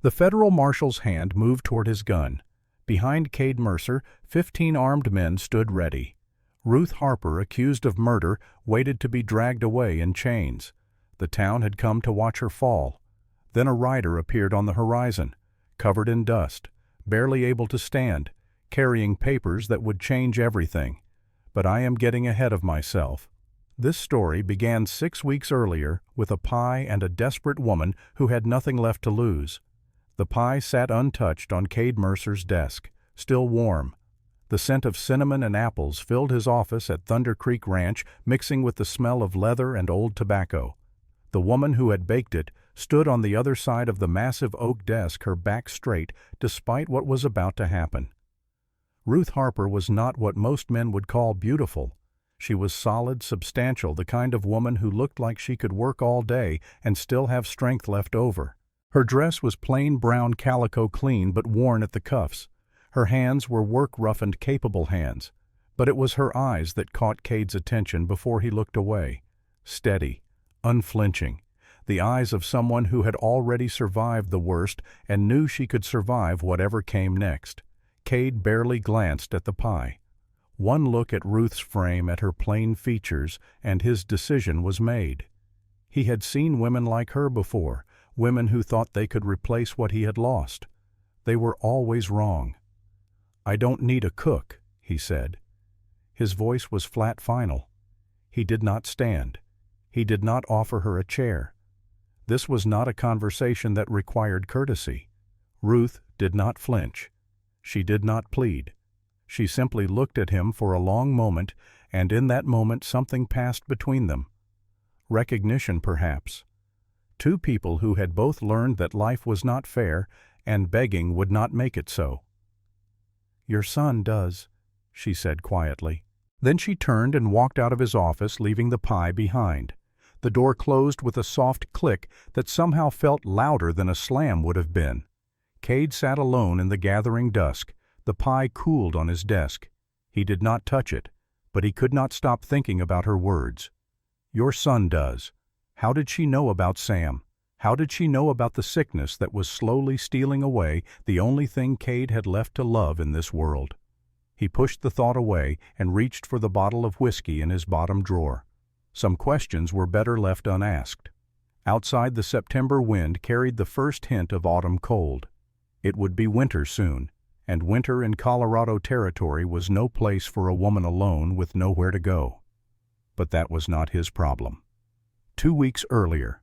The federal marshal's hand moved toward his gun. Behind Cade Mercer, 15 armed men stood ready. Ruth Harper, accused of murder, waited to be dragged away in chains. The town had come to watch her fall. Then a rider appeared on the horizon, covered in dust, barely able to stand, carrying papers that would change everything. But I am getting ahead of myself. This story began 6 weeks earlier with a pie and a desperate woman who had nothing left to lose. The pie sat untouched on Cade Mercer's desk, still warm. The scent of cinnamon and apples filled his office at Thunder Creek Ranch, mixing with the smell of leather and old tobacco. The woman who had baked it stood on the other side of the massive oak desk, her back straight, despite what was about to happen. Ruth Harper was not what most men would call beautiful. She was solid, substantial, the kind of woman who looked like she could work all day and still have strength left over. Her dress was plain brown calico, clean but worn at the cuffs. Her hands were work-roughened, capable hands. But it was her eyes that caught Cade's attention before he looked away. Steady, unflinching. The eyes of someone who had already survived the worst and knew she could survive whatever came next. Cade barely glanced at the pie. One look at Ruth's frame, at her plain features, and his decision was made. He had seen women like her before, women who thought they could replace what he had lost. They were always wrong. "I don't need a cook," he said. His voice was flat, final. He did not stand. He did not offer her a chair. This was not a conversation that required courtesy. Ruth did not flinch. She did not plead. She simply looked at him for a long moment, and in that moment something passed between them. Recognition, perhaps. Two people who had both learned that life was not fair, and begging would not make it so. "Your son does," she said quietly. Then she turned and walked out of his office, leaving the pie behind. The door closed with a soft click that somehow felt louder than a slam would have been. Cade sat alone in the gathering dusk. The pie cooled on his desk. He did not touch it, but he could not stop thinking about her words. "Your son does." How did she know about Sam? How did she know about the sickness that was slowly stealing away the only thing Cade had left to love in this world? He pushed the thought away and reached for the bottle of whiskey in his bottom drawer. Some questions were better left unasked. Outside, the September wind carried the first hint of autumn cold. It would be winter soon, and winter in Colorado territory was no place for a woman alone with nowhere to go. But that was not his problem. 2 weeks earlier,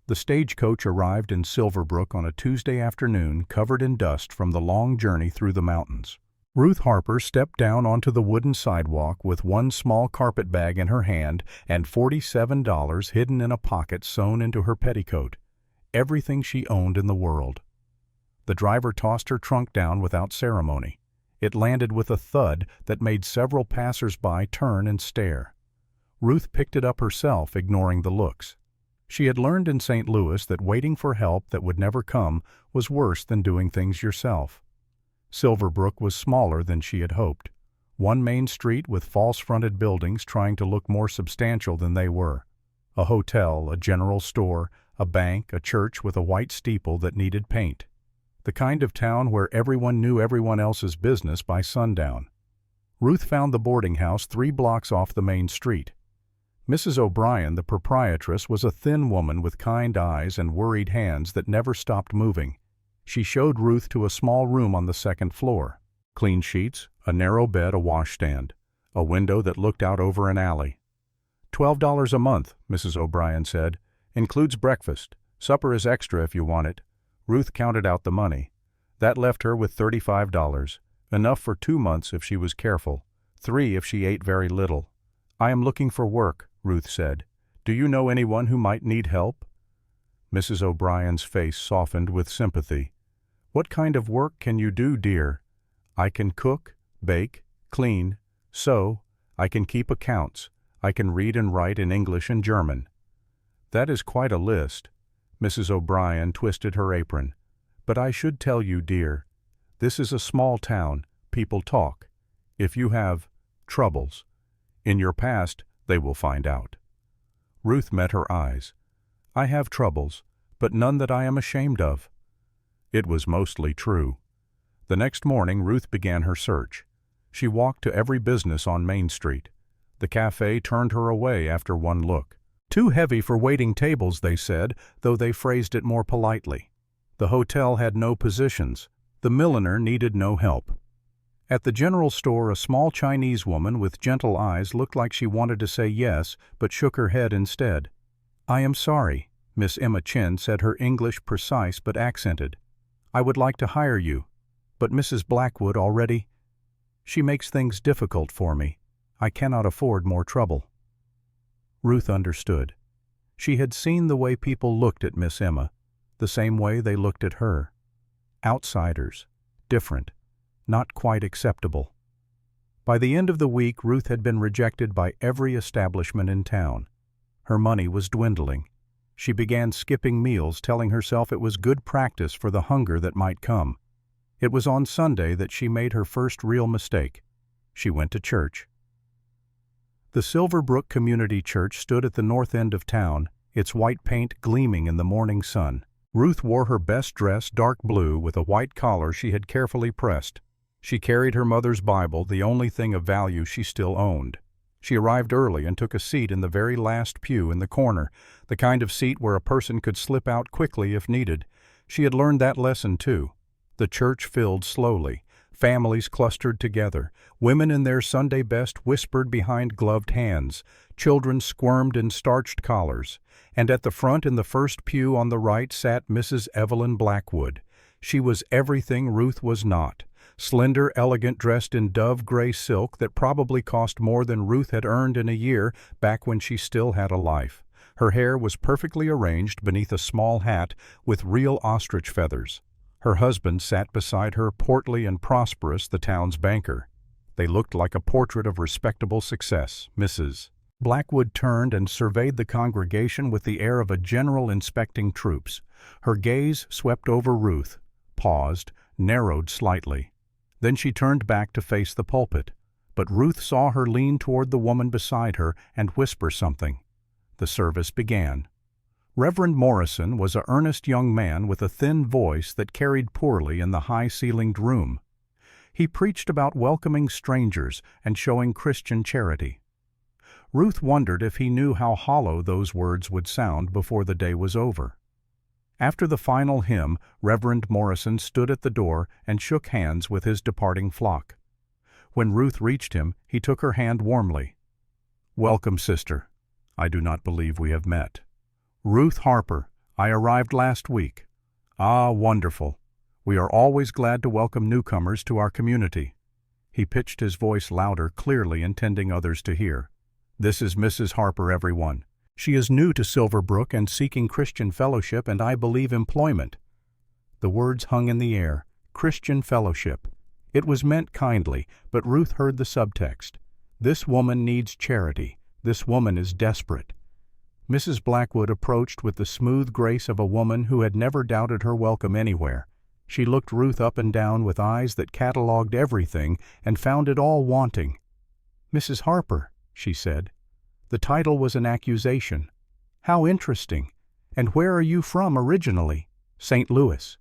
the stagecoach arrived in Silverbrook on a Tuesday afternoon, covered in dust from the long journey through the mountains. Ruth Harper stepped down onto the wooden sidewalk with one small carpet bag in her hand and $47 hidden in a pocket sewn into her petticoat. Everything she owned in the world. The driver tossed her trunk down without ceremony. It landed with a thud that made several passers-by turn and stare. Ruth picked it up herself, ignoring the looks. She had learned in St. Louis that waiting for help that would never come was worse than doing things yourself. Silverbrook was smaller than she had hoped. One main street with false-fronted buildings trying to look more substantial than they were. A hotel, a general store, a bank, a church with a white steeple that needed paint. The kind of town where everyone knew everyone else's business by sundown. Ruth found the boarding house 3 blocks off the main street. Mrs. O'Brien, the proprietress, was a thin woman with kind eyes and worried hands that never stopped moving. She showed Ruth to a small room on the 2nd floor. Clean sheets, a narrow bed, a washstand, a window that looked out over an alley. $12 a month, Mrs. O'Brien said. Includes breakfast. Supper is extra if you want it. Ruth counted out the money. That left her with $35, enough for 2 months if she was careful, 3 if she ate very little. "I am looking for work," Ruth said. "Do you know anyone who might need help?" Mrs. O'Brien's face softened with sympathy. "What kind of work can you do, dear?" "I can cook, bake, clean, sew. I can keep accounts. I can read and write in English and German." "That is quite a list." Mrs. O'Brien twisted her apron. "But I should tell you, dear, this is a small town. People talk. If you have troubles in your past, they will find out." Ruth met her eyes. "I have troubles, but none that I am ashamed of." It was mostly true. The next morning, Ruth began her search. She walked to every business on Main Street. The cafe turned her away after one look. Too heavy for waiting tables, they said, though they phrased it more politely. The hotel had no positions. The milliner needed no help. At the general store, a small Chinese woman with gentle eyes looked like she wanted to say yes, but shook her head instead. "I am sorry," Miss Emma Chin said, her English precise but accented. "I would like to hire you, but Mrs. Blackwood already. She makes things difficult for me. I cannot afford more trouble." Ruth understood. She had seen the way people looked at Miss Emma, the same way they looked at her. Outsiders, different, not quite acceptable. By the end of the week, Ruth had been rejected by every establishment in town. Her money was dwindling. She began skipping meals, telling herself it was good practice for the hunger that might come. It was on Sunday that she made her first real mistake. She went to church. The Silverbrook Community Church stood at the north end of town, its white paint gleaming in the morning sun. Ruth wore her best dress, dark blue, with a white collar she had carefully pressed. She carried her mother's Bible, the only thing of value she still owned. She arrived early and took a seat in the very last pew in the corner, the kind of seat where a person could slip out quickly if needed. She had learned that lesson too. The church filled slowly. Families clustered together. Women in their Sunday best whispered behind gloved hands. Children squirmed in starched collars. And at the front in the first pew on the right sat Mrs. Evelyn Blackwood. She was everything Ruth was not. Slender, elegant, dressed in dove-gray silk that probably cost more than Ruth had earned in a year back when she still had a life. Her hair was perfectly arranged beneath a small hat with real ostrich feathers. Her husband sat beside her, portly and prosperous, the town's banker. They looked like a portrait of respectable success. Mrs. Blackwood turned and surveyed the congregation with the air of a general inspecting troops. Her gaze swept over Ruth, paused, narrowed slightly. Then she turned back to face the pulpit. But Ruth saw her lean toward the woman beside her and whisper something. The service began. Reverend Morrison was an earnest young man with a thin voice that carried poorly in the high-ceilinged room. He preached about welcoming strangers and showing Christian charity. Ruth wondered if he knew how hollow those words would sound before the day was over. After the final hymn, Reverend Morrison stood at the door and shook hands with his departing flock. When Ruth reached him, he took her hand warmly. "Welcome, sister. I do not believe we have met." "Ruth Harper. I arrived last week." "Ah, wonderful. We are always glad to welcome newcomers to our community." He pitched his voice louder, clearly intending others to hear. "This is Mrs. Harper, everyone. She is new to Silverbrook and seeking Christian fellowship and, I believe, employment." The words hung in the air. Christian fellowship. It was meant kindly, but Ruth heard the subtext. This woman needs charity. This woman is desperate. Mrs. Blackwood approached with the smooth grace of a woman who had never doubted her welcome anywhere. She looked Ruth up and down with eyes that catalogued everything and found it all wanting. "Mrs. Harper," she said. The title was an accusation. "How interesting. And where are you from originally?" "St. Louis."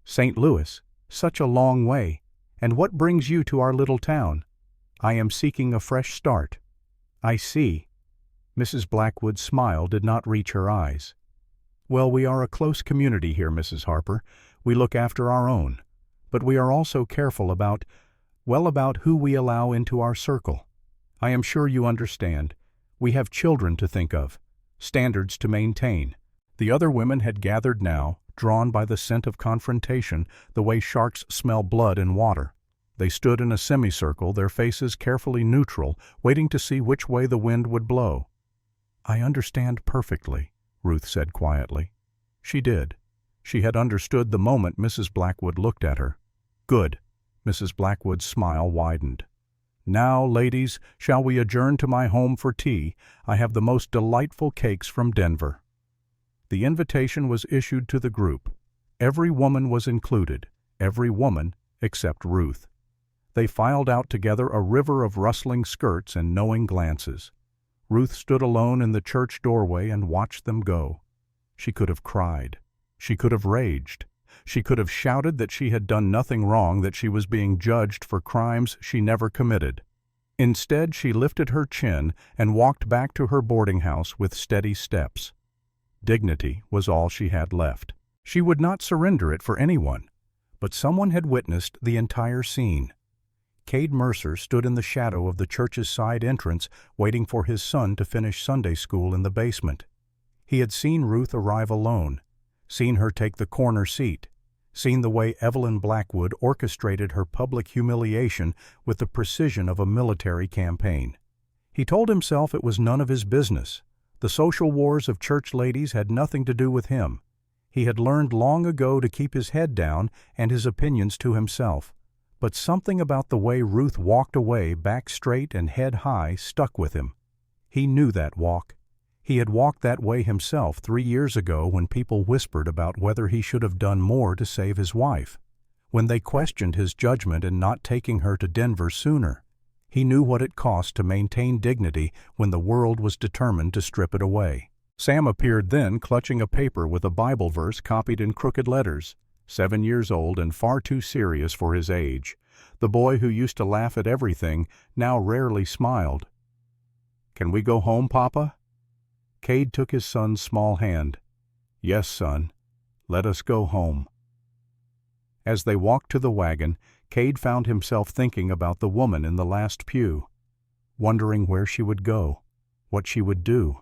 "St. Louis? Such a long way. And what brings you to our little town?" "I am seeking a fresh start." "I see." Mrs. Blackwood's smile did not reach her eyes. "Well, we are a close community here, Mrs. Harper. We look after our own. But we are also careful about who we allow into our circle. I am sure you understand. We have children to think of, standards to maintain." The other women had gathered now, drawn by the scent of confrontation, the way sharks smell blood in water. They stood in a semicircle, their faces carefully neutral, waiting to see which way the wind would blow. "I understand perfectly," Ruth said quietly. She did. She had understood the moment Mrs. Blackwood looked at her. "Good." Mrs. Blackwood's smile widened. "Now, ladies, shall we adjourn to my home for tea? I have the most delightful cakes from Denver." The invitation was issued to the group. Every woman was included, every woman except Ruth. They filed out together, a river of rustling skirts and knowing glances. Ruth stood alone in the church doorway and watched them go. She could have cried. She could have raged. She could have shouted that she had done nothing wrong, that she was being judged for crimes she never committed. Instead, she lifted her chin and walked back to her boarding house with steady steps. Dignity was all she had left. She would not surrender it for anyone. But someone had witnessed the entire scene. Cade Mercer stood in the shadow of the church's side entrance, waiting for his son to finish Sunday school in the basement. He had seen Ruth arrive alone, seen her take the corner seat, seen the way Evelyn Blackwood orchestrated her public humiliation with the precision of a military campaign. He told himself it was none of his business. The social wars of church ladies had nothing to do with him. He had learned long ago to keep his head down and his opinions to himself. But something about the way Ruth walked away, back straight and head high, stuck with him. He knew that walk. He had walked that way himself 3 years ago when people whispered about whether he should have done more to save his wife, when they questioned his judgment in not taking her to Denver sooner. He knew what it cost to maintain dignity when the world was determined to strip it away. Sam appeared then, clutching a paper with a Bible verse copied in crooked letters. 7 years old and far too serious for his age. The boy who used to laugh at everything now rarely smiled. "Can we go home, Papa?" Cade took his son's small hand. "Yes, son. Let us go home." As they walked to the wagon, Cade found himself thinking about the woman in the last pew, wondering where she would go, what she would do,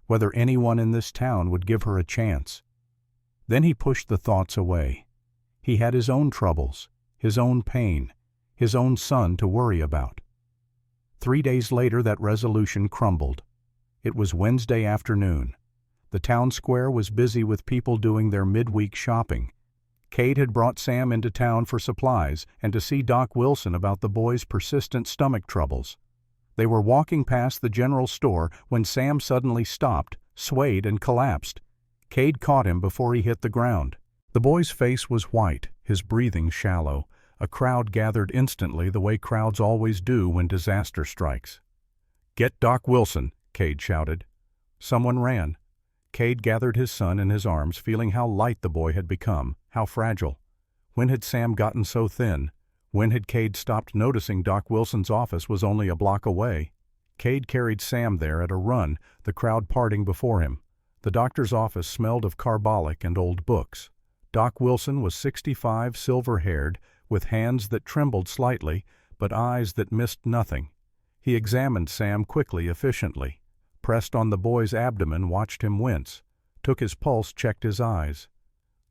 whether anyone in this town would give her a chance. Then he pushed the thoughts away. He had his own troubles, his own pain, his own son to worry about. 3 days later that resolution crumbled. It was Wednesday afternoon. The town square was busy with people doing their midweek shopping. Cade had brought Sam into town for supplies and to see Doc Wilson about the boy's persistent stomach troubles. They were walking past the general store when Sam suddenly stopped, swayed, and collapsed. Cade caught him before he hit the ground. The boy's face was white, his breathing shallow. A crowd gathered instantly, the way crowds always do when disaster strikes. "Get Doc Wilson," Cade shouted. Someone ran. Cade gathered his son in his arms, feeling how light the boy had become, how fragile. When had Sam gotten so thin? When had Cade stopped noticing Doc Wilson's office was only a block away? Cade carried Sam there at a run, the crowd parting before him. The doctor's office smelled of carbolic and old books. Doc Wilson was 65, silver-haired, with hands that trembled slightly, but eyes that missed nothing. He examined Sam quickly, efficiently, pressed on the boy's abdomen, watched him wince, took his pulse, checked his eyes.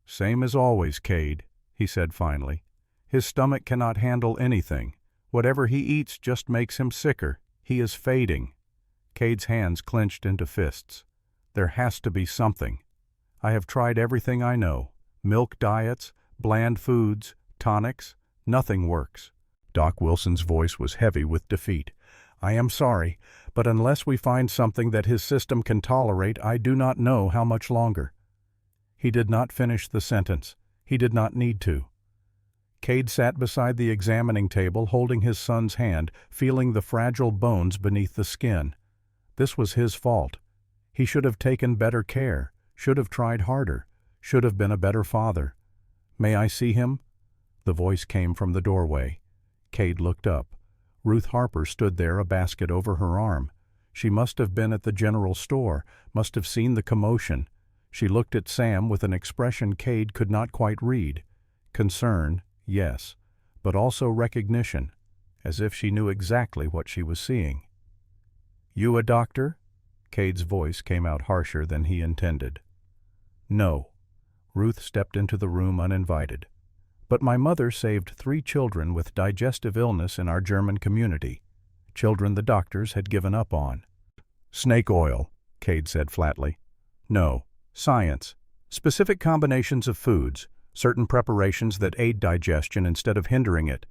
"Same as always, Cade," he said finally. "His stomach cannot handle anything. Whatever he eats just makes him sicker. He is fading." Cade's hands clenched into fists. "There has to be something. I have tried everything I know. Milk diets, bland foods, tonics. Nothing works." Doc Wilson's voice was heavy with defeat. "I am sorry, but unless we find something that his system can tolerate, I do not know how much longer." He did not finish the sentence. He did not need to. Cade sat beside the examining table, holding his son's hand, feeling the fragile bones beneath the skin. This was his fault. He should have taken better care, should have tried harder, should have been a better father. "May I see him?" The voice came from the doorway. Cade looked up. Ruth Harper stood there, a basket over her arm. She must have been at the general store, must have seen the commotion. She looked at Sam with an expression Cade could not quite read. Concern, yes, but also recognition, as if she knew exactly what she was seeing. "You a doctor?" Cade's voice came out harsher than he intended. "No." Ruth stepped into the room uninvited. "But my mother saved 3 children with digestive illness in our German community, children the doctors had given up on." "Snake oil," Cade said flatly. "No. Science. Specific combinations of foods, certain preparations that aid digestion instead of hindering it."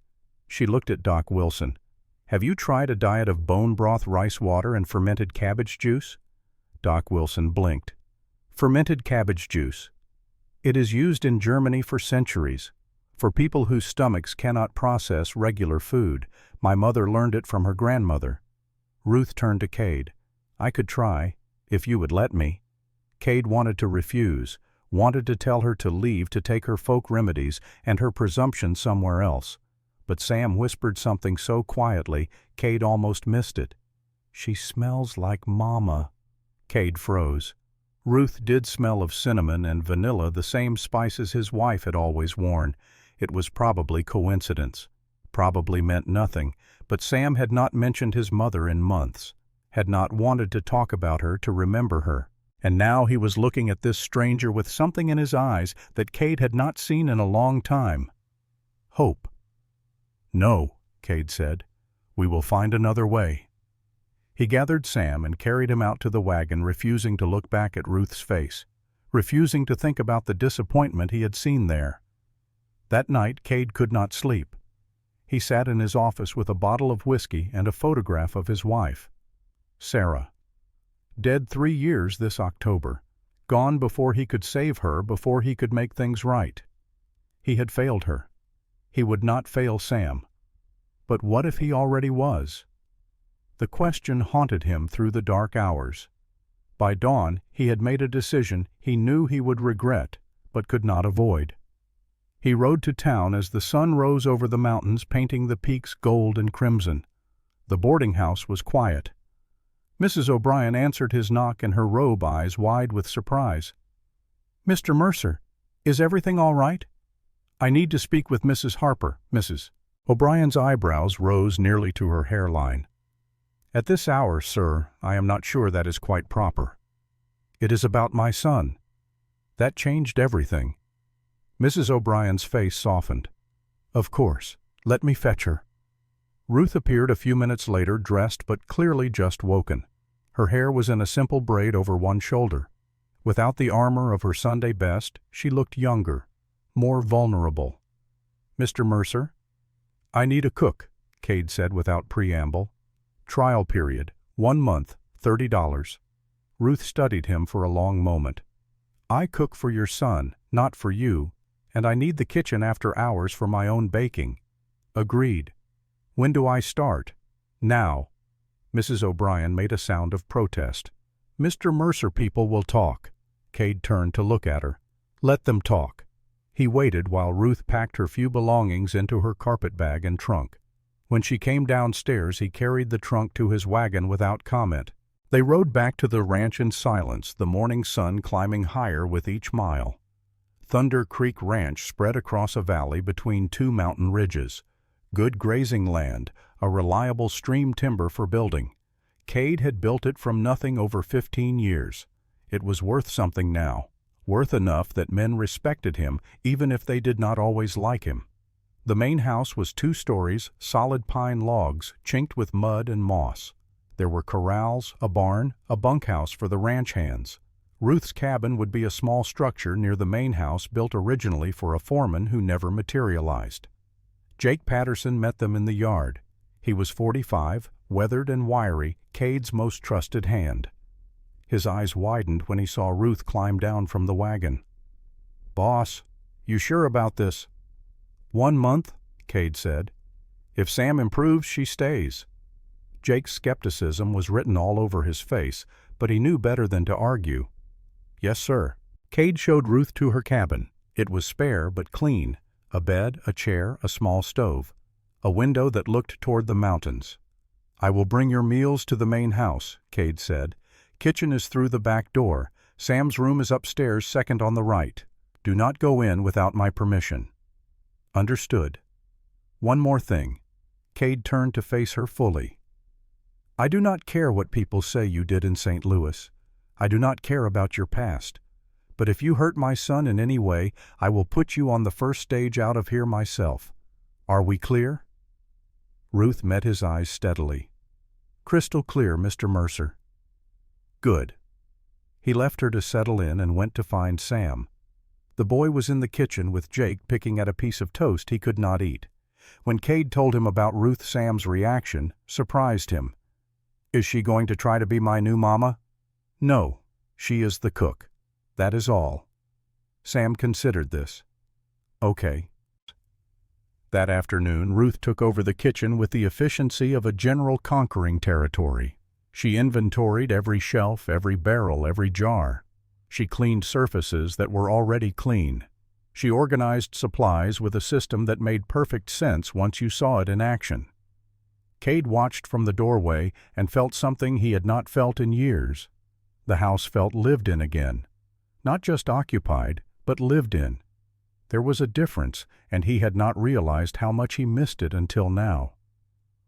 She looked at Doc Wilson. "Have you tried a diet of bone broth, rice water, and fermented cabbage juice?" Doc Wilson blinked. "Fermented cabbage juice. It is used in Germany for centuries, for people whose stomachs cannot process regular food. My mother learned it from her grandmother." Ruth turned to Cade. "I could try, if you would let me." Cade wanted to refuse. wanted to tell her to leave to take her folk remedies and her presumption somewhere else. But Sam whispered something so quietly, Cade almost missed it. "She smells like Mama." Cade froze. Ruth did smell of cinnamon and vanilla, the same spices his wife had always worn. It was probably coincidence. Probably meant nothing, but Sam had not mentioned his mother in months, had not wanted to talk about her, to remember her. And now he was looking at this stranger with something in his eyes that Cade had not seen in a long time. Hope. "No," Cade said. "We will find another way." He gathered Sam and carried him out to the wagon, refusing to look back at Ruth's face, refusing to think about the disappointment he had seen there. That night Cade could not sleep. He sat in his office with a bottle of whiskey and a photograph of his wife, Sarah. Dead 3 years this October, gone before he could save her, before he could make things right. He had failed her. He would not fail Sam. But what if he already was? The question haunted him through the dark hours. By dawn, he had made a decision he knew he would regret, but could not avoid. He rode to town as the sun rose over the mountains, painting the peaks gold and crimson. The boarding house was quiet. Mrs. O'Brien answered his knock, and her robe eyes wide with surprise. "Mr. Mercer, is everything all right? I need to speak with Mrs. Harper, Mrs." O'Brien's eyebrows rose nearly to her hairline. "At this hour, sir, I am not sure that is quite proper. It is about my son." That changed everything. Mrs. O'Brien's face softened. "Of course. Let me fetch her." Ruth appeared a few minutes later, dressed but clearly just woken. Her hair was in a simple braid over one shoulder. Without the armor of her Sunday best, she looked younger, more vulnerable. "Mr. Mercer?" "I need a cook," Cade said without preamble. "Trial period, 1 month, $30. Ruth studied him for a long moment. "I cook for your son, not for you, and I need the kitchen after hours for my own baking." "Agreed. When do I start?" "Now." Mrs. O'Brien made a sound of protest. "Mr. Mercer, people will talk." Cade turned to look at her. "Let them talk." He waited while Ruth packed her few belongings into her carpet bag and trunk. When she came downstairs, he carried the trunk to his wagon without comment. They rode back to the ranch in silence, the morning sun climbing higher with each mile. Thunder Creek Ranch spread across a valley between 2 mountain ridges. Good grazing land, a reliable stream timber for building. Cade had built it from nothing over 15 years. It was worth something now, worth enough that men respected him even if they did not always like him. The main house was 2 stories, solid pine logs, chinked with mud and moss. There were corrals, a barn, a bunkhouse for the ranch hands. Ruth's cabin would be a small structure near the main house built originally for a foreman who never materialized. Jake Patterson met them in the yard. He was 45, weathered and wiry, Cade's most trusted hand. His eyes widened when he saw Ruth climb down from the wagon. "Boss, you sure about this?" 1 month, Cade said. "If Sam improves, she stays." Jake's skepticism was written all over his face, but he knew better than to argue. "Yes, sir." Cade showed Ruth to her cabin. It was spare but clean. A bed, a chair, a small stove. A window that looked toward the mountains. "I will bring your meals to the main house," Cade said. "Kitchen is through the back door. Sam's room is upstairs, second on the right. Do not go in without my permission." "Understood." "One more thing." Cade turned to face her fully. "I do not care what people say you did in St. Louis. I do not care about your past. But if you hurt my son in any way, I will put you on the first stage out of here myself. Are we clear?" Ruth met his eyes steadily. "Crystal clear, Mr. Mercer." "Good." He left her to settle in and went to find Sam. The boy was in the kitchen with Jake picking at a piece of toast he could not eat. When Cade told him about Ruth, Sam's reaction surprised him. "Is she going to try to be my new mama?" "No, she is the cook. That is all." Sam considered this. "Okay." That afternoon, Ruth took over the kitchen with the efficiency of a general conquering territory. She inventoried every shelf, every barrel, every jar. She cleaned surfaces that were already clean. She organized supplies with a system that made perfect sense once you saw it in action. Cade watched from the doorway and felt something he had not felt in years. The house felt lived in again. Not just occupied, but lived in. There was a difference, and he had not realized how much he missed it until now.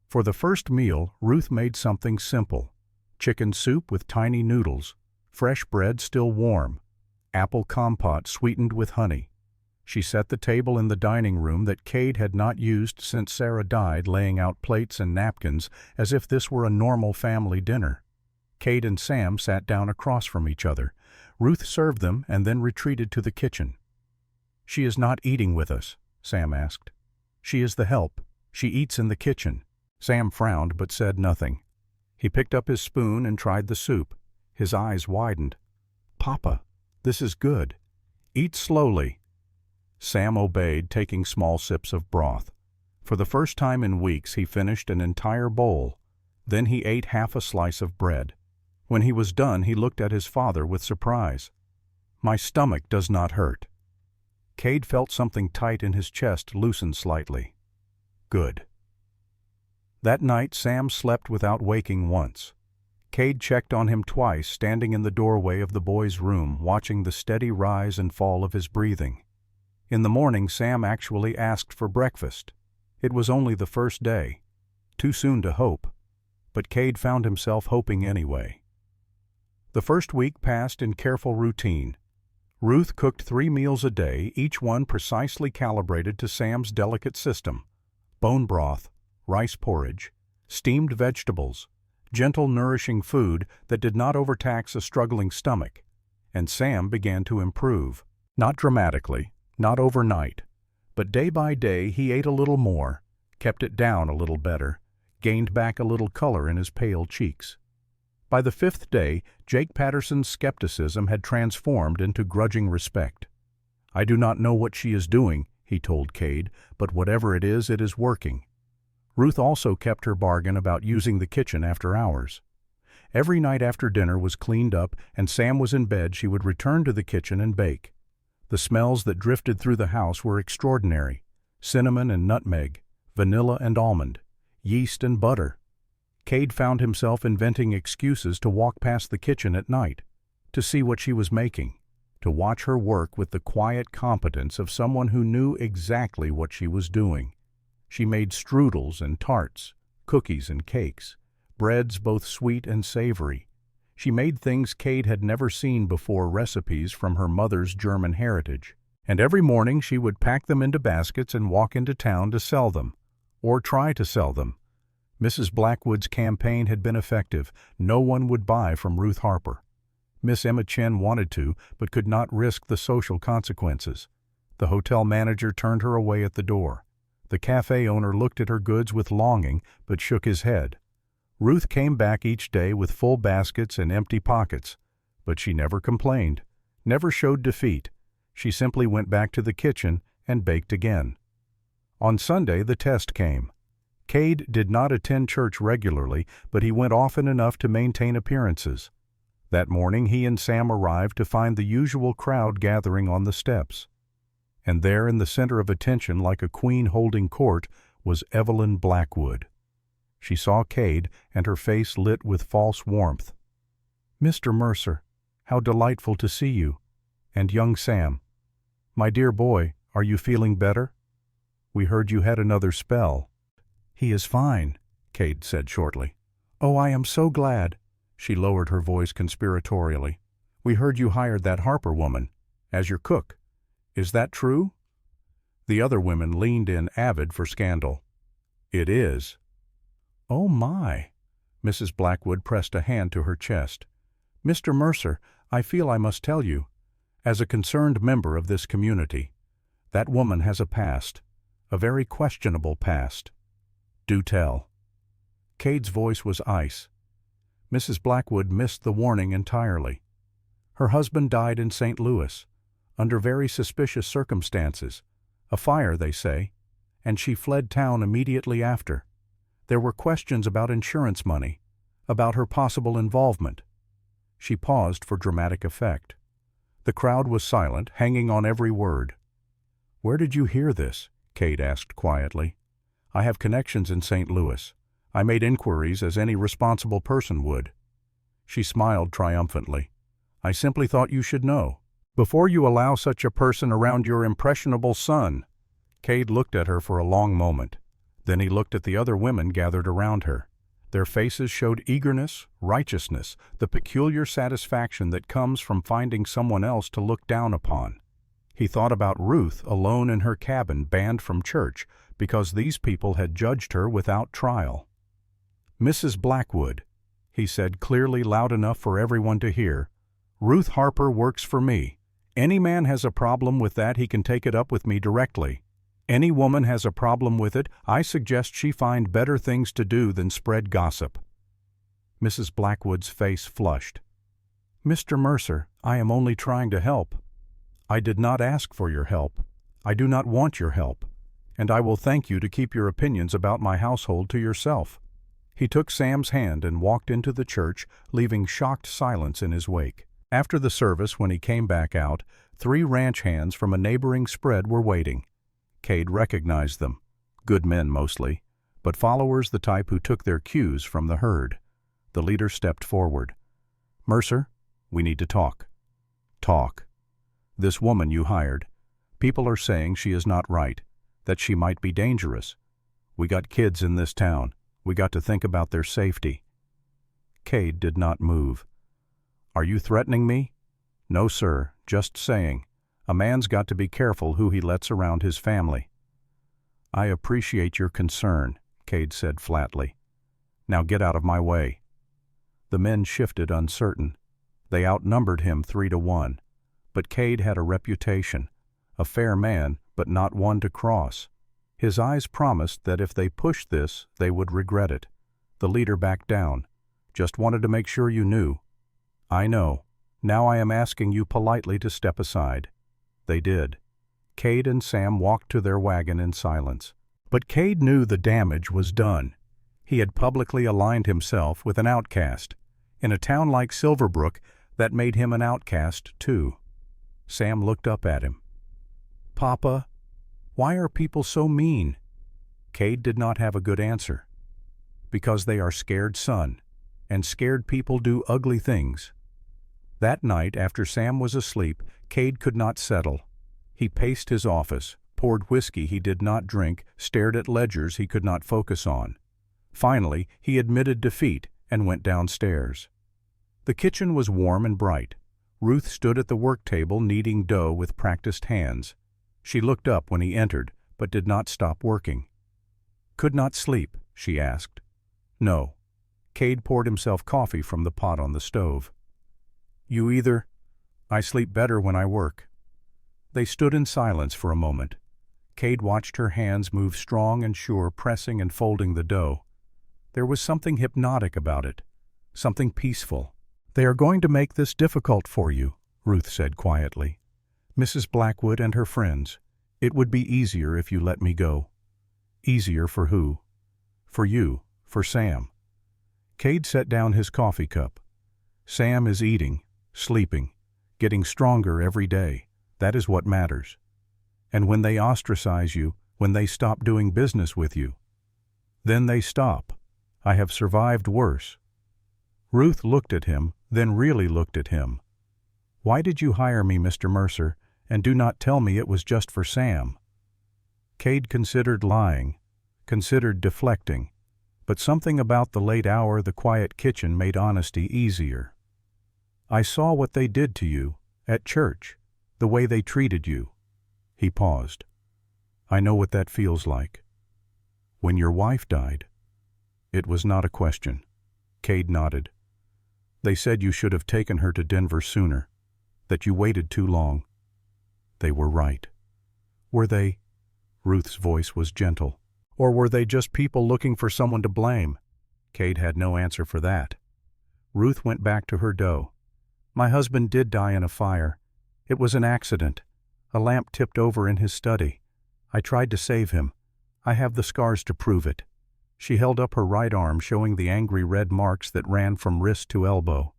For the first meal, Ruth made something simple. Chicken soup with tiny noodles, fresh bread still warm, apple compote sweetened with honey. She set the table in the dining room that Cade had not used since Sarah died, laying out plates and napkins as if this were a normal family dinner. Cade and Sam sat down across from each other. Ruth served them and then retreated to the kitchen. "She is not eating with us," Sam asked. "She is the help. She eats in the kitchen." Sam frowned but said nothing. He picked up his spoon and tried the soup. His eyes widened. "Papa, this is good. Eat slowly." Sam obeyed, taking small sips of broth. For the first time in weeks he finished an entire bowl. Then he ate half a slice of bread. When he was done, he looked at his father with surprise. "My stomach does not hurt." Cade felt something tight in his chest loosen slightly. Good. That night Sam slept without waking once. Cade checked on him twice, standing in the doorway of the boy's room, watching the steady rise and fall of his breathing. In the morning Sam actually asked for breakfast. It was only the first day. Too soon to hope. But Cade found himself hoping anyway. The first week passed in careful routine. Ruth cooked 3 meals a day, each one precisely calibrated to Sam's delicate system. Bone broth, rice porridge, steamed vegetables, gentle nourishing food that did not overtax a struggling stomach. And Sam began to improve. Not dramatically, not overnight. But day by day he ate a little more, kept it down a little better, gained back a little color in his pale cheeks. By the 5th day, Jake Patterson's skepticism had transformed into grudging respect. "I do not know what she is doing," he told Cade, "but whatever it is working." Ruth also kept her bargain about using the kitchen after hours. Every night after dinner was cleaned up and Sam was in bed, she would return to the kitchen and bake. The smells that drifted through the house were extraordinary. Cinnamon and nutmeg, vanilla and almond, yeast and butter. Cade found himself inventing excuses to walk past the kitchen at night, to see what she was making, to watch her work with the quiet competence of someone who knew exactly what she was doing. She made strudels and tarts, cookies and cakes, breads both sweet and savory. She made things Cade had never seen before, recipes from her mother's German heritage. And every morning she would pack them into baskets and walk into town to sell them, or try to sell them. Mrs. Blackwood's campaign had been effective. No one would buy from Ruth Harper. Miss Emma Chen wanted to, but could not risk the social consequences. The hotel manager turned her away at the door. The cafe owner looked at her goods with longing, but shook his head. Ruth came back each day with full baskets and empty pockets, but she never complained, never showed defeat. She simply went back to the kitchen and baked again. On Sunday the test came. Cade did not attend church regularly, but he went often enough to maintain appearances. That morning he and Sam arrived to find the usual crowd gathering on the steps. And there in the center of attention, like a queen holding court, was Evelyn Blackwood. She saw Cade, and her face lit with false warmth. "Mr. Mercer, how delightful to see you. And young Sam. My dear boy, are you feeling better? We heard you had another spell." "He is fine," Cade said shortly. "Oh, I am so glad." She lowered her voice conspiratorially. "We heard you hired that Harper woman as your cook. Is that true?" The other women leaned in, avid for scandal. "It is." "Oh, my." Mrs. Blackwood pressed a hand to her chest. "Mr. Mercer, I feel I must tell you, as a concerned member of this community, that woman has a past, a very questionable past. Do tell." Cade's voice was ice. Mrs. Blackwood missed the warning entirely. Her husband died in St. Louis, under very suspicious circumstances, a fire, they say, and she fled town immediately after. There were questions about insurance money, about her possible involvement. She paused for dramatic effect. The crowd was silent, hanging on every word. "Where did you hear this?" Cade asked quietly. "I have connections in St. Louis. I made inquiries as any responsible person would." She smiled triumphantly. "I simply thought you should know. Before you allow such a person around your impressionable son." Cade looked at her for a long moment. Then he looked at the other women gathered around her. Their faces showed eagerness, righteousness, the peculiar satisfaction that comes from finding someone else to look down upon. He thought about Ruth alone in her cabin, banned from church, because these people had judged her without trial. "Mrs. Blackwood," he said clearly, loud enough for everyone to hear, "Ruth Harper works for me. Any man has a problem with that, he can take it up with me directly. Any woman has a problem with it, I suggest she find better things to do than spread gossip." Mrs. Blackwood's face flushed. "Mr. Mercer, I am only trying to help." "I did not ask for your help. I do not want your help. And I will thank you to keep your opinions about my household to yourself." He took Sam's hand and walked into the church, leaving shocked silence in his wake. After the service, when he came back out, 3 ranch hands from a neighboring spread were waiting. Cade recognized them. Good men mostly, but followers the type who took their cues from the herd. The leader stepped forward. "Mercer, we need to talk." "Talk." "This woman you hired. People are saying she is not right, that she might be dangerous. We got kids in this town. We got to think about their safety." Cade did not move. "Are you threatening me?" "No, sir, just saying. A man's got to be careful who he lets around his family." "I appreciate your concern," Cade said flatly. "Now get out of my way." The men shifted uncertain. They outnumbered him 3-1. But Cade had a reputation. A fair man, but not one to cross. His eyes promised that if they pushed this, they would regret it. The leader backed down. "Just wanted to make sure you knew." "I know. Now I am asking you politely to step aside." They did. Cade and Sam walked to their wagon in silence. But Cade knew the damage was done. He had publicly aligned himself with an outcast. In a town like Silverbrook, that made him an outcast too. Sam looked up at him. "Papa, why are people so mean?" Cade did not have a good answer. "Because they are scared, son, and scared people do ugly things." That night, after Sam was asleep, Cade could not settle. He paced his office, poured whiskey he did not drink, stared at ledgers he could not focus on. Finally, he admitted defeat and went downstairs. The kitchen was warm and bright. Ruth stood at the work table kneading dough with practiced hands. She looked up when he entered, but did not stop working. "Could not sleep?" she asked. "No." Cade poured himself coffee from the pot on the stove. "You either?" "I sleep better when I work." They stood in silence for a moment. Cade watched her hands move strong and sure, pressing and folding the dough. There was something hypnotic about it, something peaceful. "They are going to make this difficult for you," Ruth said quietly. "Mrs. Blackwood and her friends. It would be easier if you let me go." "Easier for who?" "For you, for Sam." Cade set down his coffee cup. "Sam is eating, sleeping, getting stronger every day. That is what matters. And when they ostracize you, when they stop doing business with you, then they stop. I have survived worse." Ruth looked at him, then really looked at him. "Why did you hire me, Mr. Mercer, and do not tell me it was just for Sam?" Cade considered lying, considered deflecting, but something about the late hour, the quiet kitchen, made honesty easier. "I saw what they did to you, at church, the way they treated you." He paused. "I know what that feels like." "When your wife died?" It was not a question. Cade nodded. "They said you should have taken her to Denver sooner, that you waited too long." "They were right." "Were they?" Ruth's voice was gentle. "Or were they just people looking for someone to blame?" Cade had no answer for that. Ruth went back to her dough. "My husband did die in a fire. It was an accident. A lamp tipped over in his study. I tried to save him. I have the scars to prove it." She held up her right arm, showing the angry red marks that ran from wrist to elbow.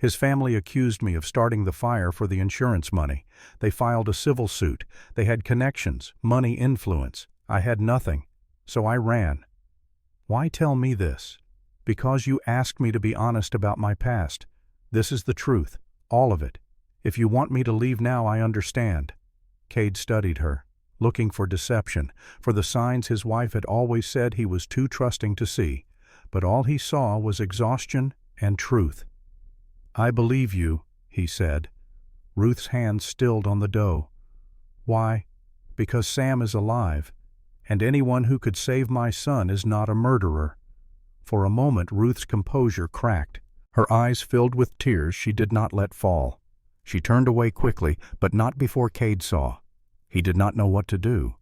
His family accused me of starting the fire for the insurance money. They filed a civil suit. They had connections, money, influence. I had nothing. So I ran. Why tell me this? Because you asked me to be honest about my past. This is the truth, all of it. If you want me to leave now, I understand. Cade studied her, looking for deception, for the signs his wife had always said he was too trusting to see. But all he saw was exhaustion and truth. I believe you, he said. Ruth's hand stilled on the dough. Why? Because Sam is alive, and anyone who could save my son is not a murderer. For a moment Ruth's composure cracked. Her eyes filled with tears she did not let fall. She turned away quickly, but not before Cade saw. He did not know what to do,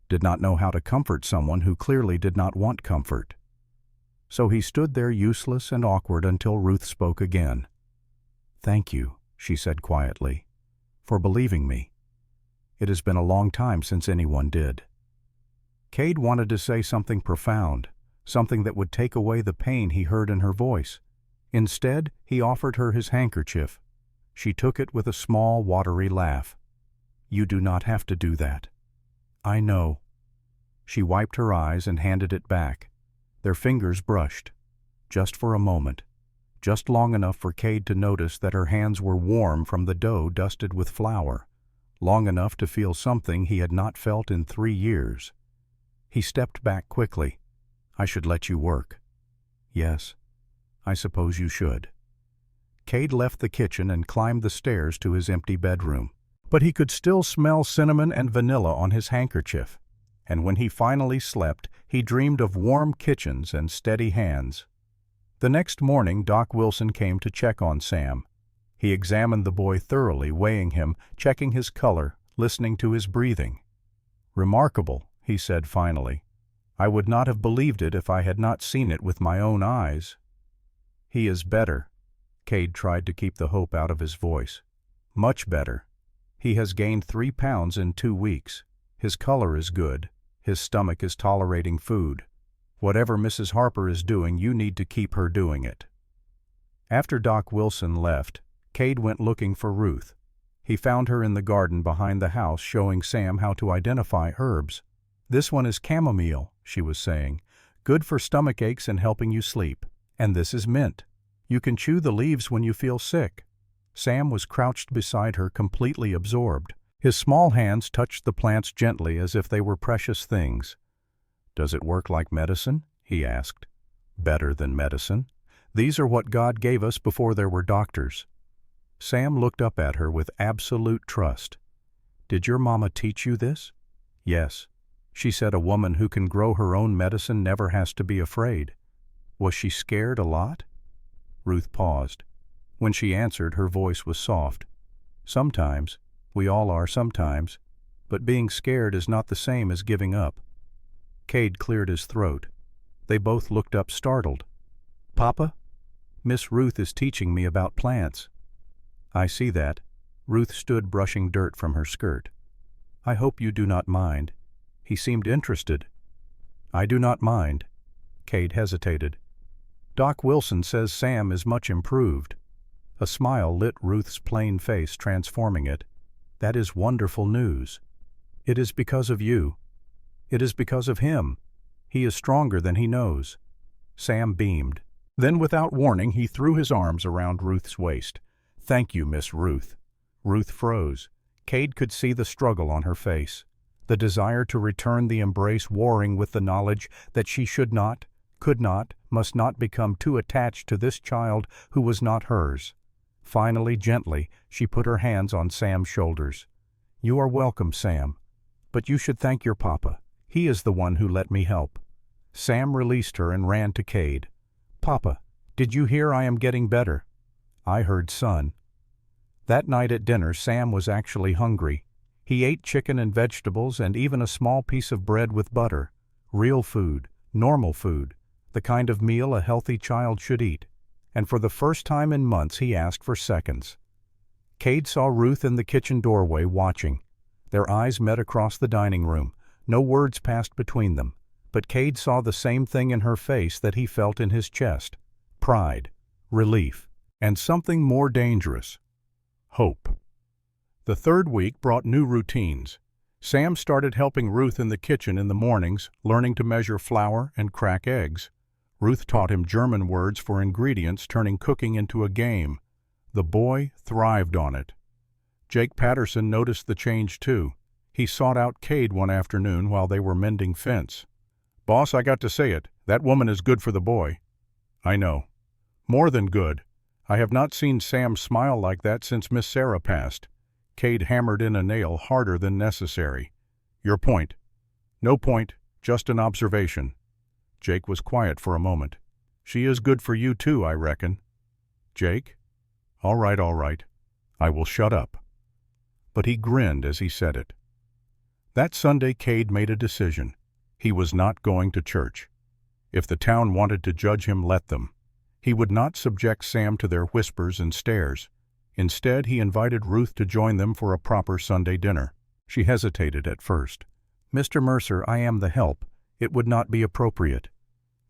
did not know how to comfort someone who clearly did not want comfort. So he stood there useless and awkward until Ruth spoke again. Thank you, she said quietly, for believing me. It has been a long time since anyone did. Cade wanted to say something profound, something that would take away the pain he heard in her voice. Instead, he offered her his handkerchief. She took it with a small, watery laugh. You do not have to do that. I know. She wiped her eyes and handed it back. Their fingers brushed, just for a moment. Just long enough for Cade to notice that her hands were warm from the dough dusted with flour, long enough to feel something he had not felt in 3 years. He stepped back quickly. I should let you work. Yes, I suppose you should. Cade left the kitchen and climbed the stairs to his empty bedroom. But he could still smell cinnamon and vanilla on his handkerchief, and when he finally slept, he dreamed of warm kitchens and steady hands. The next morning, Doc Wilson came to check on Sam. He examined the boy thoroughly, weighing him, checking his color, listening to his breathing. Remarkable, he said finally. I would not have believed it if I had not seen it with my own eyes. He is better. Cade tried to keep the hope out of his voice. Much better. He has gained 3 pounds in 2 weeks. His color is good. His stomach is tolerating food. Whatever Mrs. Harper is doing, you need to keep her doing it. After Doc Wilson left, Cade went looking for Ruth. He found her in the garden behind the house, showing Sam how to identify herbs. This one is chamomile, she was saying, good for stomach aches and helping you sleep. And this is mint. You can chew the leaves when you feel sick. Sam was crouched beside her, completely absorbed. His small hands touched the plants gently as if they were precious things. Does it work like medicine? He asked. Better than medicine. These are what God gave us before there were doctors. Sam looked up at her with absolute trust. Did your mama teach you this? Yes. She said a woman who can grow her own medicine never has to be afraid. Was she scared a lot? Ruth paused. When she answered, her voice was soft. Sometimes. We all are sometimes. But being scared is not the same as giving up. Cade cleared his throat. They both looked up startled. Papa? Miss Ruth is teaching me about plants. I see that. Ruth stood brushing dirt from her skirt. I hope you do not mind. He seemed interested. I do not mind. Cade hesitated. Doc Wilson says Sam is much improved. A smile lit Ruth's plain face, transforming it. That is wonderful news. It is because of you. It is because of him. He is stronger than he knows. Sam beamed. Then without warning he threw his arms around Ruth's waist. Thank you, Miss Ruth. Ruth froze. Cade could see the struggle on her face, the desire to return the embrace warring with the knowledge that she should not, could not, must not become too attached to this child who was not hers. Finally, gently, she put her hands on Sam's shoulders. You are welcome, Sam. But you should thank your papa. He is the one who let me help. Sam released her and ran to Cade. Papa, did you hear I am getting better? I heard, son. That night at dinner, Sam was actually hungry. He ate chicken and vegetables and even a small piece of bread with butter. Real food, normal food, the kind of meal a healthy child should eat. And for the first time in months he asked for seconds. Cade saw Ruth in the kitchen doorway watching. Their eyes met across the dining room. No words passed between them, but Cade saw the same thing in her face that he felt in his chest. Pride, relief. And something more dangerous: hope. The third week brought new routines. Sam started helping Ruth in the kitchen in the mornings, learning to measure flour and crack eggs. Ruth taught him German words for ingredients, turning cooking into a game. The boy thrived on it. Jake Patterson noticed the change too. He sought out Cade one afternoon while they were mending fence. "Boss, I got to say it, that woman is good for the boy." "I know. More than good. I have not seen Sam smile like that since Miss Sarah passed." Cade hammered in a nail harder than necessary. "Your point." "No point, just an observation." Jake was quiet for a moment. "She is good for you too, I reckon." "Jake? All right, all right. I will shut up." But he grinned as he said it. That Sunday Cade made a decision. He was not going to church. If the town wanted to judge him, let them. He would not subject Sam to their whispers and stares. Instead, he invited Ruth to join them for a proper Sunday dinner. She hesitated at first. "Mr. Mercer, I am the help. It would not be appropriate."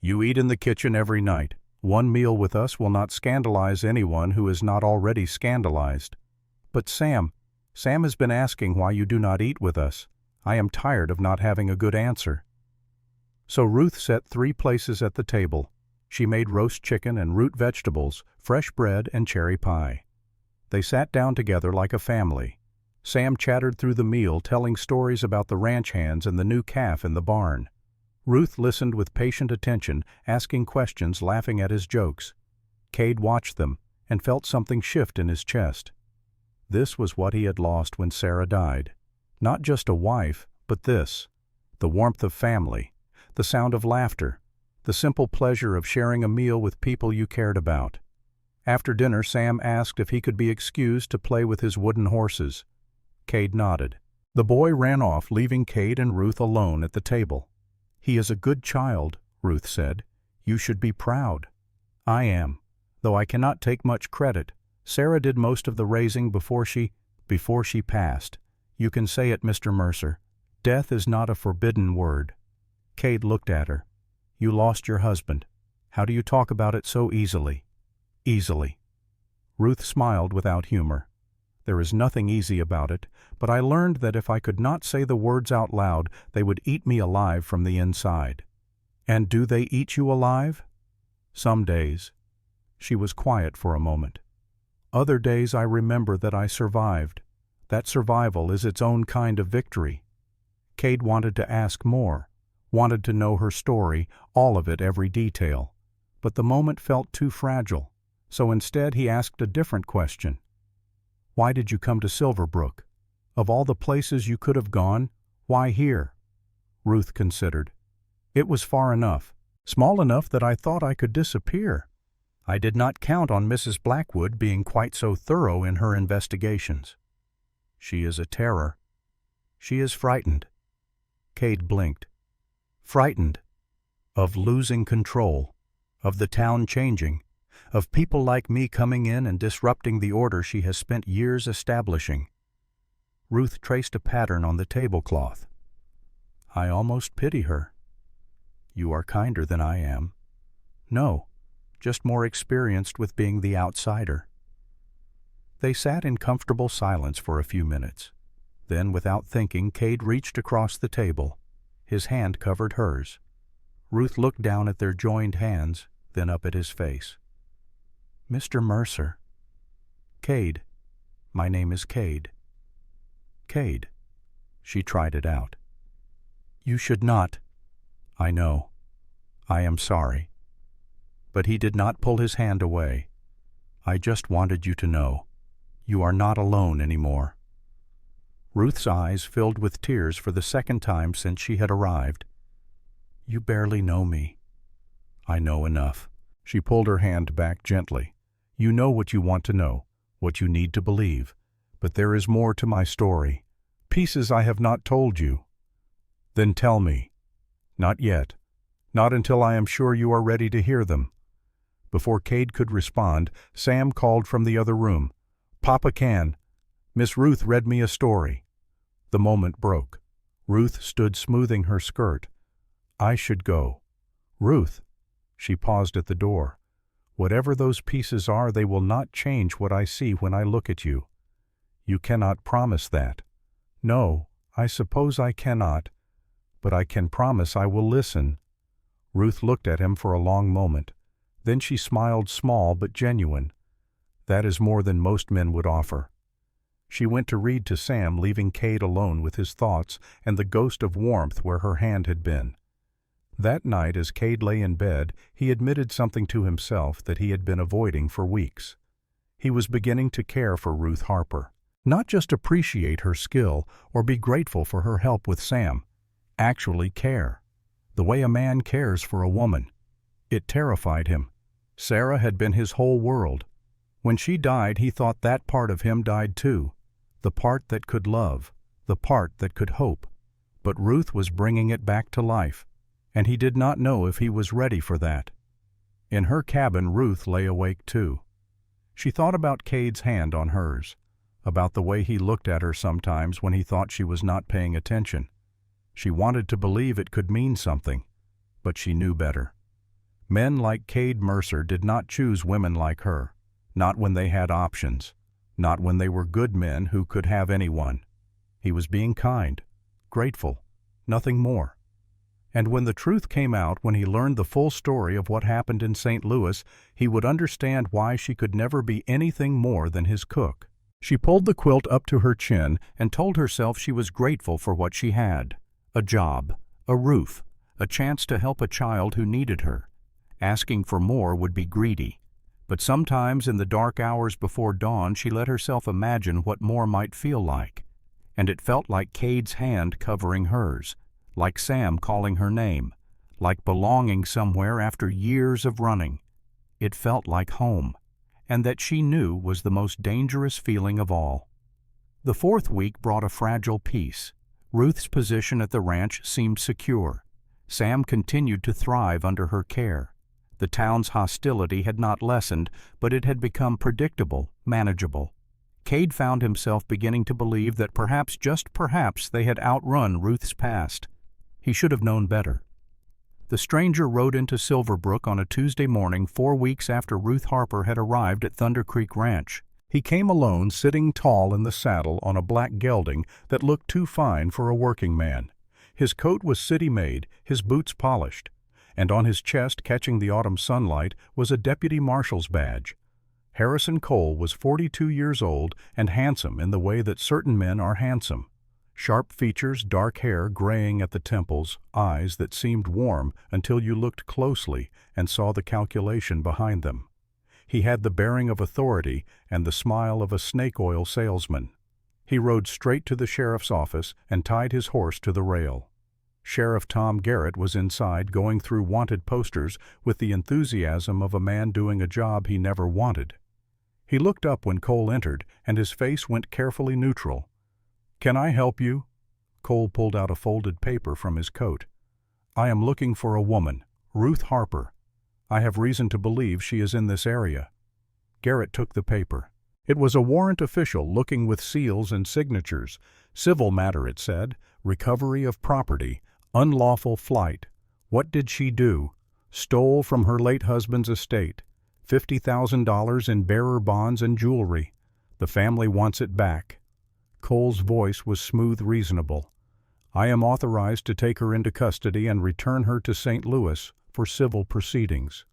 "You eat in the kitchen every night. One meal with us will not scandalize anyone who is not already scandalized." "But Sam has been asking why you do not eat with us. I am tired of not having a good answer." So Ruth set 3 places at the table. She made roast chicken and root vegetables, fresh bread and cherry pie. They sat down together like a family. Sam chattered through the meal, telling stories about the ranch hands and the new calf in the barn. Ruth listened with patient attention, asking questions, laughing at his jokes. Cade watched them and felt something shift in his chest. This was what he had lost when Sarah died. Not just a wife, but this: the warmth of family, the sound of laughter, the simple pleasure of sharing a meal with people you cared about. After dinner, Sam asked if he could be excused to play with his wooden horses. Cade nodded. The boy ran off, leaving Cade and Ruth alone at the table. "He is a good child," Ruth said. "You should be proud." "I am, though I cannot take much credit. Sarah did most of the raising before she passed. You can say it, Mr. Mercer. Death is not a forbidden word." Cade looked at her. "You lost your husband. How do you talk about it so easily?" "Easily." Ruth smiled without humor. "There is nothing easy about it, but I learned that if I could not say the words out loud, they would eat me alive from the inside." "And do they eat you alive?" "Some days." She was quiet for a moment. "Other days I remember that I survived. That survival is its own kind of victory." Cade wanted to ask more, wanted to know her story, all of it, every detail. But the moment felt too fragile, so instead he asked a different question. "Why did you come to Silverbrook? Of all the places you could have gone, why here?" Ruth considered. "It was far enough, small enough that I thought I could disappear. I did not count on Mrs. Blackwood being quite so thorough in her investigations." "She is a terror." "She is frightened." Cade blinked. "Frightened of losing control, of the town changing, of people like me coming in and disrupting the order she has spent years establishing." Ruth traced a pattern on the tablecloth. "I almost pity her." "You are kinder than I am." "No, just more experienced with being the outsider." They sat in comfortable silence for a few minutes. Then, without thinking, Cade reached across the table. His hand covered hers. Ruth looked down at their joined hands, then up at his face. "Mr. Mercer." "Cade. My name is Cade." "Cade." She tried it out. "You should not." "I know. I am sorry." But he did not pull his hand away. "I just wanted you to know. You are not alone anymore." Ruth's eyes filled with tears for the second time since she had arrived. "You barely know me." "I know enough." She pulled her hand back gently. "You know what you want to know, what you need to believe. But there is more to my story. Pieces I have not told you." "Then tell me." "Not yet. Not until I am sure you are ready to hear them." Before Cade could respond, Sam called from the other room. "Papa can. Miss Ruth read me a story." The moment broke. Ruth stood smoothing her skirt. "I should go." "Ruth." She paused at the door. Whatever those pieces are, they will not change what I see when I look at you. You cannot promise that. No, I suppose I cannot, but I can promise I will listen." Ruth looked at him for a long moment. Then she smiled, small but genuine. "That is more than most men would offer." She went to read to Sam, leaving Cade alone with his thoughts and the ghost of warmth where her hand had been. That night, as Cade lay in bed, he admitted something to himself that he had been avoiding for weeks. He was beginning to care for Ruth Harper. Not just appreciate her skill or be grateful for her help with Sam. Actually care. The way a man cares for a woman. It terrified him. Sarah had been his whole world. When she died, he thought that part of him died too. The part that could love. The part that could hope. But Ruth was bringing it back to life, and he did not know if he was ready for that. In her cabin, Ruth lay awake too. She thought about Cade's hand on hers, about the way he looked at her sometimes when he thought she was not paying attention. She wanted to believe it could mean something, but she knew better. Men like Cade Mercer did not choose women like her, not when they had options, not when they were good men who could have anyone. He was being kind, grateful, nothing more. And when the truth came out, when he learned the full story of what happened in St. Louis, he would understand why she could never be anything more than his cook. She pulled the quilt up to her chin and told herself she was grateful for what she had. A job, a roof, a chance to help a child who needed her. Asking for more would be greedy. But sometimes in the dark hours before dawn, she let herself imagine what more might feel like. And it felt like Cade's hand covering hers, like Sam calling her name, like belonging somewhere after years of running. It felt like home, and that she knew was the most dangerous feeling of all. The fourth week brought a fragile peace. Ruth's position at the ranch seemed secure. Sam continued to thrive under her care. The town's hostility had not lessened, but it had become predictable, manageable. Cade found himself beginning to believe that perhaps, just perhaps, they had outrun Ruth's past. He should have known better. The stranger rode into Silverbrook on a Tuesday morning 4 weeks after Ruth Harper had arrived at Thunder Creek Ranch. He came alone, sitting tall in the saddle on a black gelding that looked too fine for a working man. His coat was city-made, his boots polished, and on his chest, catching the autumn sunlight, was a deputy marshal's badge. Harrison Cole was 42 years old and handsome in the way that certain men are handsome. Sharp features, dark hair graying at the temples, eyes that seemed warm until you looked closely and saw the calculation behind them. He had the bearing of authority and the smile of a snake oil salesman. He rode straight to the sheriff's office and tied his horse to the rail. Sheriff Tom Garrett was inside, going through wanted posters with the enthusiasm of a man doing a job he never wanted. He looked up when Cole entered, and his face went carefully neutral. "Can I help you?" Cole pulled out a folded paper from his coat. "I am looking for a woman, Ruth Harper. I have reason to believe she is in this area." Garrett took the paper. It was a warrant official looking with seals and signatures. Civil matter, it said. Recovery of property. Unlawful flight. What did she do? Stole from her late husband's estate. $50,000 in bearer bonds and jewelry. The family wants it back. Cole's voice was smooth, reasonable. "I am authorized to take her into custody and return her to St. Louis for civil proceedings."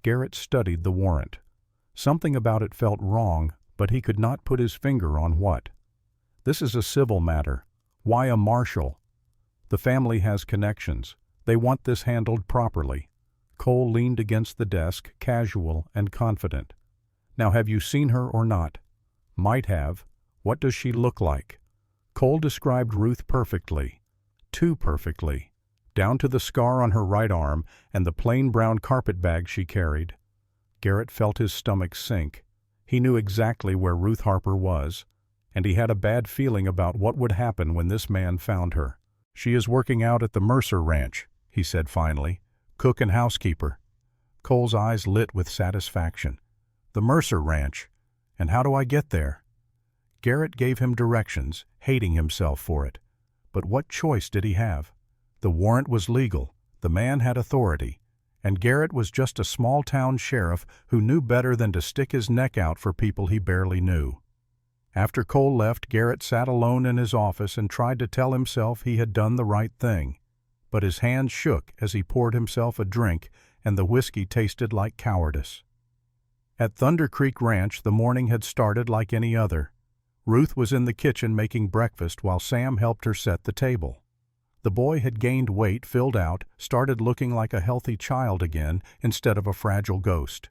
Garrett studied the warrant. Something about it felt wrong, but he could not put his finger on what. "This is a civil matter. Why a marshal?" "The family has connections. They want this handled properly." Cole leaned against the desk, casual and confident. "Now, have you seen her or not?" "Might have. What does she look like?" Cole described Ruth perfectly. Too perfectly. Down to the scar on her right arm and the plain brown carpet bag she carried. Garrett felt his stomach sink. He knew exactly where Ruth Harper was, and he had a bad feeling about what would happen when this man found her. "She is working out at the Mercer Ranch," he said finally. "Cook and housekeeper." Cole's eyes lit with satisfaction. "The Mercer Ranch? And how do I get there?" Garrett gave him directions, hating himself for it. But what choice did he have? The warrant was legal. The man had authority. and Garrett was just a small-town sheriff who knew better than to stick his neck out for people he barely knew. After Cole left, Garrett sat alone in his office and tried to tell himself he had done the right thing. But his hands shook as he poured himself a drink, and the whiskey tasted like cowardice. At Thunder Creek Ranch, the morning had started like any other. Ruth was in the kitchen making breakfast while Sam helped her set the table. The boy had gained weight, filled out, started looking like a healthy child again instead of a fragile ghost.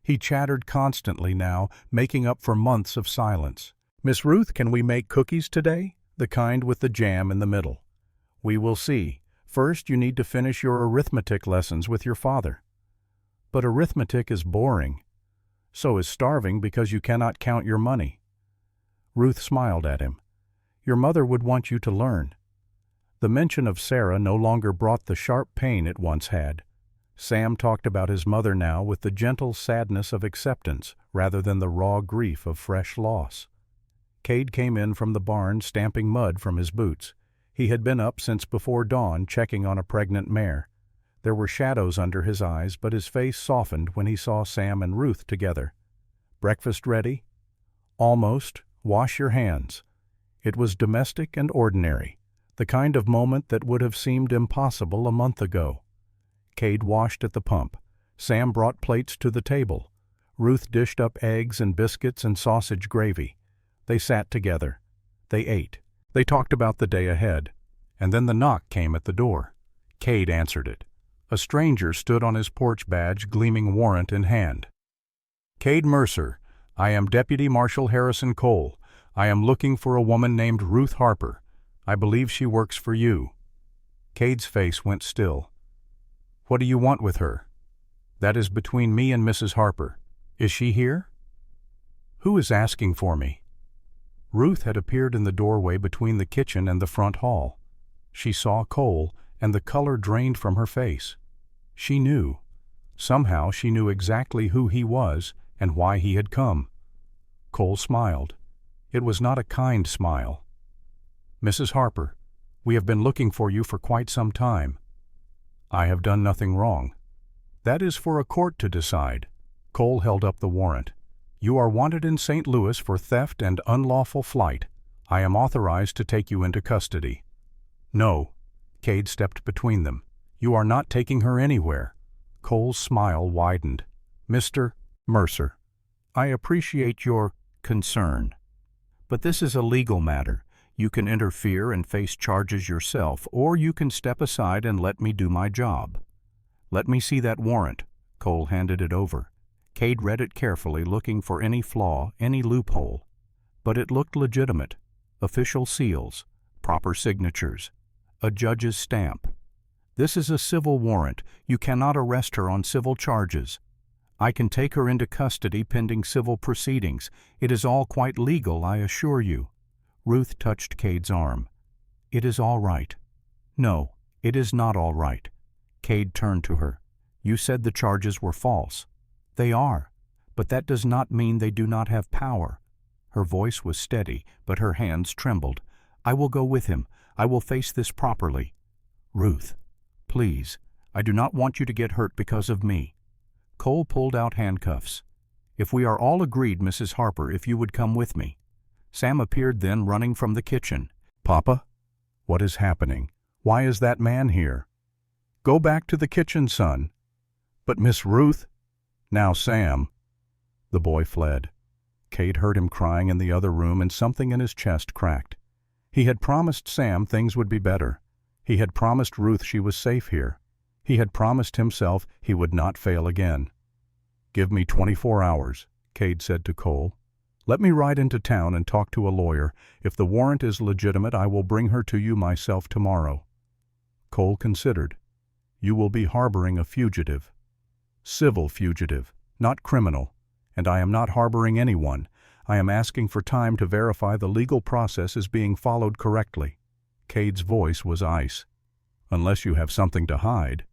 He chattered constantly now, making up for months of silence. "Miss Ruth, can we make cookies today? The kind with the jam in the middle." "We will see. First, you need to finish your arithmetic lessons with your father." "But arithmetic is boring." "So is starving because you cannot count your money." Ruth smiled at him. "Your mother would want you to learn." The mention of Sarah no longer brought the sharp pain it once had. Sam talked about his mother now with the gentle sadness of acceptance rather than the raw grief of fresh loss. Cade came in from the barn stamping mud from his boots. He had been up since before dawn checking on a pregnant mare. There were shadows under his eyes, but his face softened when he saw Sam and Ruth together. "Breakfast ready?" "Almost. Wash your hands." It was domestic and ordinary, the kind of moment that would have seemed impossible a month ago. Cade washed at the pump. Sam brought plates to the table. Ruth dished up eggs and biscuits and sausage gravy. They sat together. They ate. They talked about the day ahead. And then the knock came at the door. Cade answered it. A stranger stood on his porch badge, gleaming warrant in hand. "Cade Mercer, I am Deputy Marshal Harrison Cole. I am looking for a woman named Ruth Harper. I believe she works for you." Cade's face went still. "What do you want with her?" "That is between me and Mrs. Harper. Is she here?" "Who is asking for me?" Ruth had appeared in the doorway between the kitchen and the front hall. She saw Cole, and the color drained from her face. She knew. Somehow she knew exactly who he was and why he had come. Cole smiled. It was not a kind smile. "Mrs. Harper, we have been looking for you for quite some time." "I have done nothing wrong." "That is for a court to decide." Cole held up the warrant. "You are wanted in St. Louis for theft and unlawful flight. I am authorized to take you into custody." "No." Cade stepped between them. "You are not taking her anywhere." Cole's smile widened. "Mr. Mercer, I appreciate your concern. But this is a legal matter. You can interfere and face charges yourself, or you can step aside and let me do my job." "Let me see that warrant." Cole handed it over. Cade read it carefully, looking for any flaw, any loophole. But it looked legitimate. Official seals, proper signatures, a judge's stamp. "This is a civil warrant. You cannot arrest her on civil charges. I can take her into custody pending civil proceedings. It is all quite legal, I assure you." Ruth touched Cade's arm. "It is all right." "No, it is not all right." Cade turned to her. "You said the charges were false." "They are, but that does not mean they do not have power." Her voice was steady, but her hands trembled. "I will go with him. I will face this properly." "Ruth, please, I do not want you to get hurt because of me." Cole pulled out handcuffs. "If we are all agreed, Mrs. Harper, if you would come with me." Sam appeared then, running from the kitchen. "Papa? What is happening? Why is that man here?" "Go back to the kitchen, son." "But Miss Ruth—" "Now, Sam." The boy fled. Cade heard him crying in the other room, and something in his chest cracked. He had promised Sam things would be better. He had promised Ruth she was safe here. He had promised himself he would not fail again. "Give me 24 hours, Cade said to Cole. "Let me ride into town and talk to a lawyer. If the warrant is legitimate, I will bring her to you myself tomorrow." Cole considered. "You will be harboring a fugitive. Civil fugitive, not criminal. And I am not harboring anyone. I am asking for time to verify the legal process is being followed correctly." Cade's voice was ice. "Unless you have something to hide."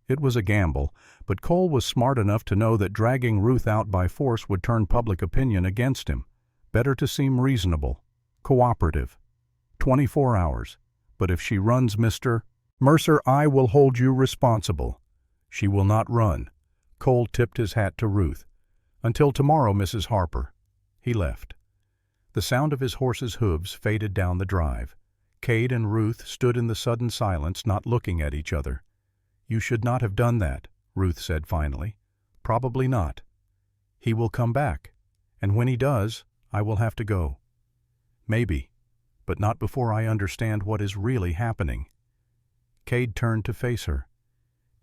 It was a gamble, but Cole was smart enough to know that dragging Ruth out by force would turn public opinion against him. Better to seem reasonable, cooperative. 24 hours. But if she runs, Mr. Mercer, I will hold you responsible. She will not run. Cole tipped his hat to Ruth. Until tomorrow, Mrs. Harper. He left. The sound of his horse's hooves faded down the drive. Cade and Ruth stood in the sudden silence, not looking at each other. You should not have done that, Ruth said finally. Probably not. He will come back, and when he does, I will have to go. Maybe, but not before I understand what is really happening. Cade turned to face her.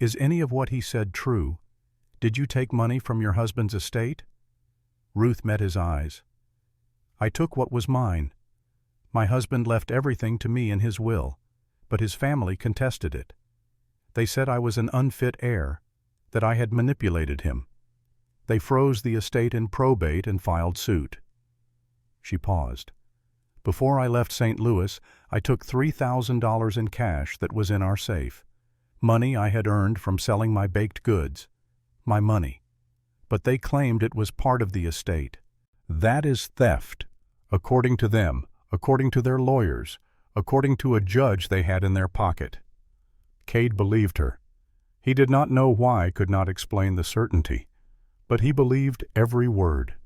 Is any of what he said true? Did you take money from your husband's estate? Ruth met his eyes. I took what was mine. My husband left everything to me in his will, but his family contested it. They said I was an unfit heir, that I had manipulated him. They froze the estate in probate and filed suit. She paused. Before I left St. Louis, I took $3,000 in cash that was in our safe. Money I had earned from selling my baked goods. My money. But they claimed it was part of the estate. That is theft, according to them, according to their lawyers, according to a judge they had in their pocket. Cade believed her. He did not know why, could not explain the certainty, but he believed every word.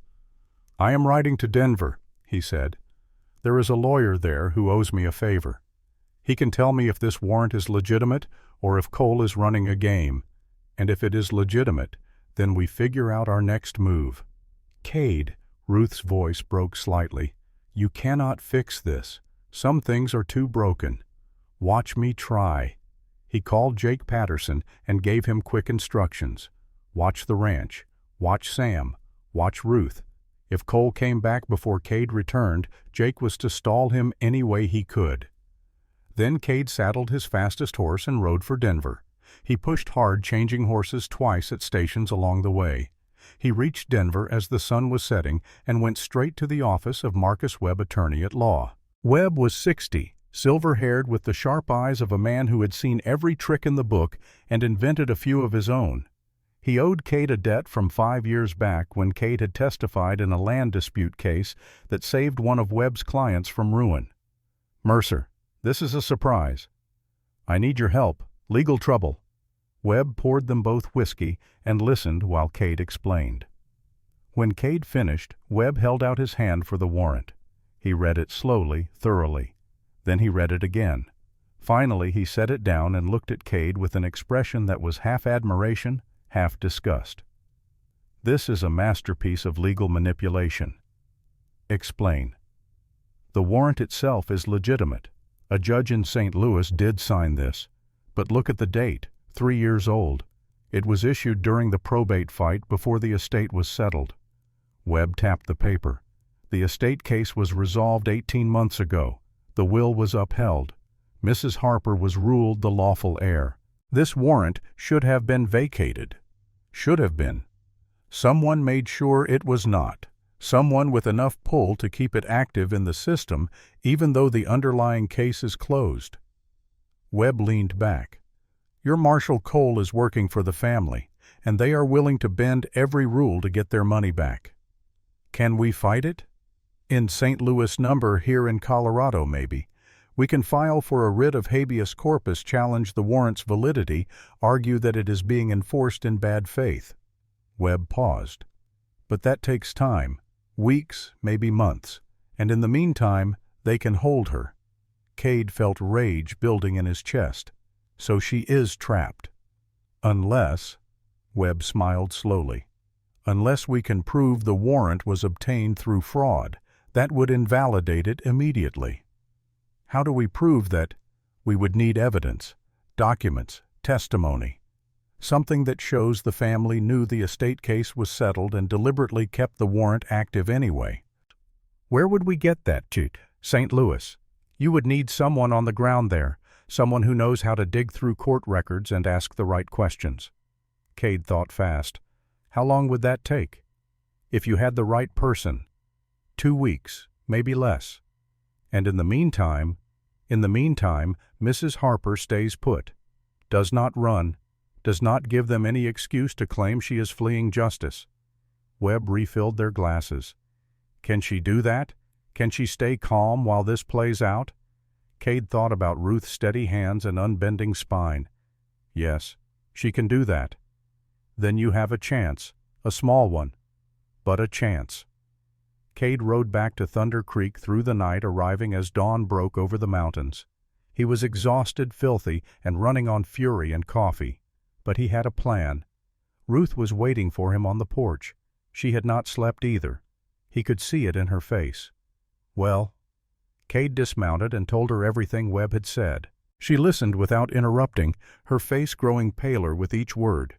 I am riding to Denver, he said. There is a lawyer there who owes me a favor. He can tell me if this warrant is legitimate or if Cole is running a game, and if it is legitimate, then we figure out our next move. Cade, Ruth's voice broke slightly. You cannot fix this. Some things are too broken. Watch me try. He called Jake Patterson and gave him quick instructions. Watch the ranch. Watch Sam. Watch Ruth. If Cole came back before Cade returned, Jake was to stall him any way he could. Then Cade saddled his fastest horse and rode for Denver. He pushed hard, changing horses twice at stations along the way. He reached Denver as the sun was setting and went straight to the office of Marcus Webb, attorney at law. Webb was 60, silver-haired, with the sharp eyes of a man who had seen every trick in the book and invented a few of his own. He owed Cade a debt from 5 years back when Cade had testified in a land dispute case that saved one of Webb's clients from ruin. Mercer, this is a surprise. I need your help. Legal trouble. Webb poured them both whiskey and listened while Cade explained. When Cade finished, Webb held out his hand for the warrant. He read it slowly, thoroughly. Then he read it again. Finally, he set it down and looked at Cade with an expression that was half admiration, half disgust. This is a masterpiece of legal manipulation. Explain. The warrant itself is legitimate. A judge in St. Louis did sign this. But look at the date, 3 years old. It was issued during the probate fight before the estate was settled. Webb tapped the paper. The estate case was resolved 18 months ago. The will was upheld. Mrs. Harper was ruled the lawful heir. This warrant should have been vacated. Should have been. Someone made sure it was not. Someone with enough pull to keep it active in the system, even though the underlying case is closed. Webb leaned back. Your Marshal Cole is working for the family, and they are willing to bend every rule to get their money back. Can we fight it? In St. Louis number here in Colorado, maybe. We can file for a writ of habeas corpus, challenge the warrant's validity, argue that it is being enforced in bad faith. Webb paused. But that takes time, weeks, maybe months, and in the meantime, they can hold her. Cade felt rage building in his chest. So she is trapped. Unless, Webb smiled slowly, unless we can prove the warrant was obtained through fraud, that would invalidate it immediately. How do we prove that? We would need evidence, documents, testimony, something that shows the family knew the estate case was settled and deliberately kept the warrant active anyway. Where would we get that, Chief? St. Louis. You would need someone on the ground there, someone who knows how to dig through court records and ask the right questions. Cade thought fast. How long would that take? If you had the right person, 2 weeks, maybe less. And in the meantime, Mrs. Harper stays put, does not run, does not give them any excuse to claim she is fleeing justice. Webb refilled their glasses. Can she do that? Can she stay calm while this plays out? Cade thought about Ruth's steady hands and unbending spine. Yes, she can do that. Then you have a chance, a small one, but a chance. Cade rode back to Thunder Creek through the night, arriving as dawn broke over the mountains. He was exhausted, filthy, and running on fury and coffee. But he had a plan. Ruth was waiting for him on the porch. She had not slept either. He could see it in her face. Well? Cade dismounted and told her everything Webb had said. She listened without interrupting, her face growing paler with each word.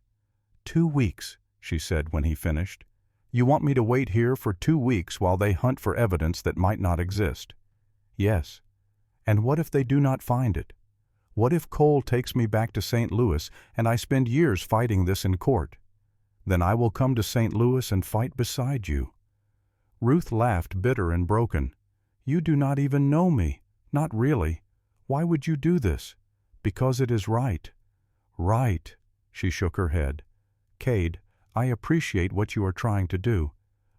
2 weeks, she said when he finished. You want me to wait here for 2 weeks while they hunt for evidence that might not exist? Yes. And what if they do not find it? What if Cole takes me back to St. Louis and I spend years fighting this in court? Then I will come to St. Louis and fight beside you. Ruth laughed, bitter and broken. You do not even know me. Not really. Why would you do this? Because it is right. Right. She shook her head. Cade, I appreciate what you are trying to do,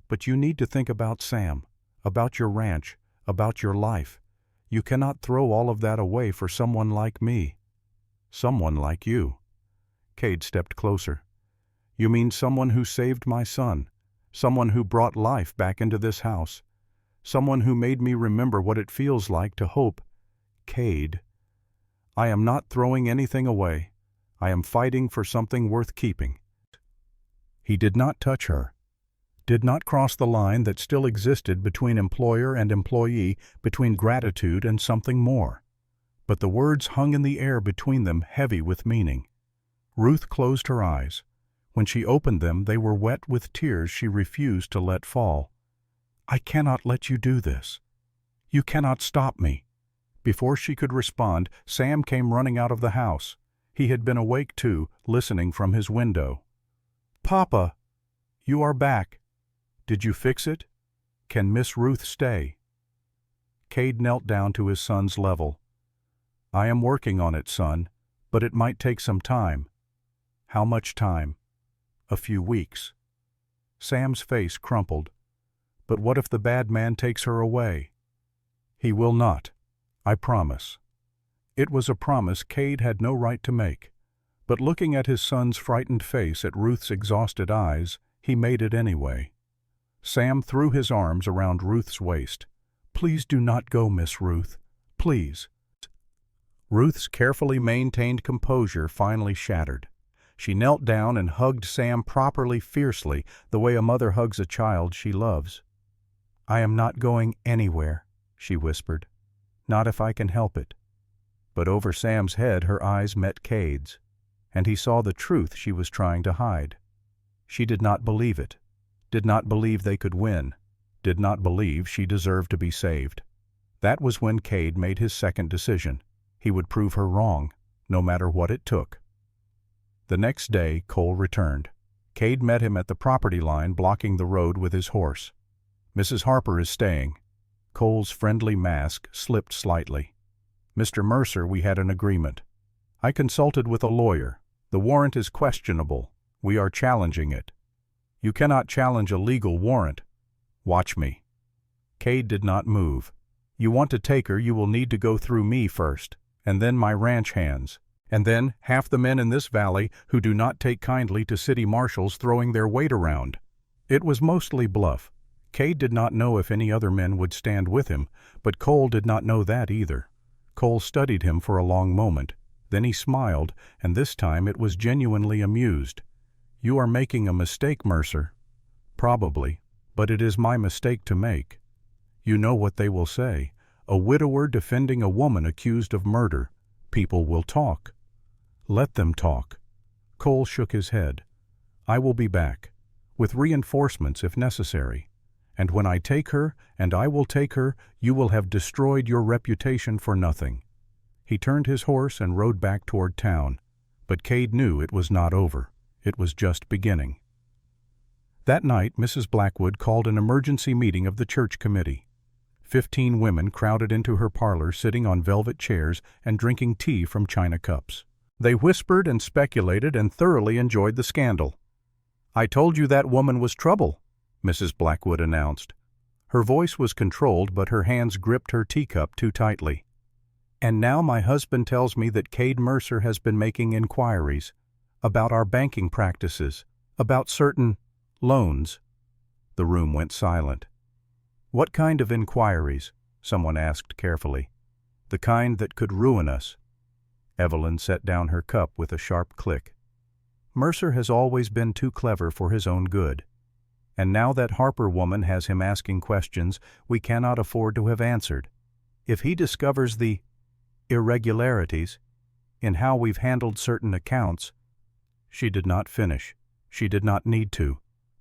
but you need to think about Sam, about your ranch, about your life. You cannot throw all of that away for someone like me. Someone like you. Cade stepped closer. You mean someone who saved my son, someone who brought life back into this house, someone who made me remember what it feels like to hope. Cade, I am not throwing anything away. I am fighting for something worth keeping. He did not touch her, did not cross the line that still existed between employer and employee, between gratitude and something more. But the words hung in the air between them, heavy with meaning. Ruth closed her eyes. When she opened them, they were wet with tears she refused to let fall. I cannot let you do this. You cannot stop me. Before she could respond, Sam came running out of the house. He had been awake too, listening from his window. Papa, you are back. Did you fix it? Can Miss Ruth stay? Cade knelt down to his son's level. I am working on it, son, but it might take some time. How much time? A few weeks. Sam's face crumpled. But what if the bad man takes her away? He will not. I promise. It was a promise Cade had no right to make. But looking at his son's frightened face, at Ruth's exhausted eyes, he made it anyway. Sam threw his arms around Ruth's waist. Please do not go, Miss Ruth. Please. Ruth's carefully maintained composure finally shattered. She knelt down and hugged Sam properly, fiercely, the way a mother hugs a child she loves. I am not going anywhere, she whispered. Not if I can help it. But over Sam's head her eyes met Cade's, and he saw the truth she was trying to hide. She did not believe it, did not believe they could win, did not believe she deserved to be saved. That was when Cade made his second decision. He would prove her wrong, no matter what it took. The next day, Cole returned. Cade met him at the property line, blocking the road with his horse. Mrs. Harper is staying. Cole's friendly mask slipped slightly. Mr. Mercer, we had an agreement. I consulted with a lawyer. The warrant is questionable. We are challenging it. You cannot challenge a legal warrant. Watch me. Cade did not move. You want to take her, you will need to go through me first, and then my ranch hands, and then half the men in this valley who do not take kindly to city marshals throwing their weight around. It was mostly bluff. Cade did not know if any other men would stand with him, but Cole did not know that either. Cole studied him for a long moment. Then he smiled, and this time it was genuinely amused. You are making a mistake, Mercer. Probably, but it is my mistake to make. You know what they will say. A widower defending a woman accused of murder. People will talk. Let them talk. Cole shook his head. I will be back, with reinforcements if necessary. And when I take her, and I will take her, you will have destroyed your reputation for nothing. He turned his horse and rode back toward town. But Cade knew it was not over. It was just beginning. That night, Mrs. Blackwood called an emergency meeting of the church committee. 15 women crowded into her parlor, sitting on velvet chairs and drinking tea from china cups. They whispered and speculated and thoroughly enjoyed the scandal. I told you that woman was trouble, Mrs. Blackwood announced. Her voice was controlled, but her hands gripped her teacup too tightly. And now my husband tells me that Cade Mercer has been making inquiries about our banking practices, About certain loans. The room went silent. What kind of inquiries? Someone asked carefully. The kind that could ruin us. Evelyn set down her cup with a sharp click. Mercer has always been too clever for his own good. And now that Harper woman has him asking questions we cannot afford to have answered. If he discovers the irregularities in how we've handled certain accounts. She did not finish. She did not need to.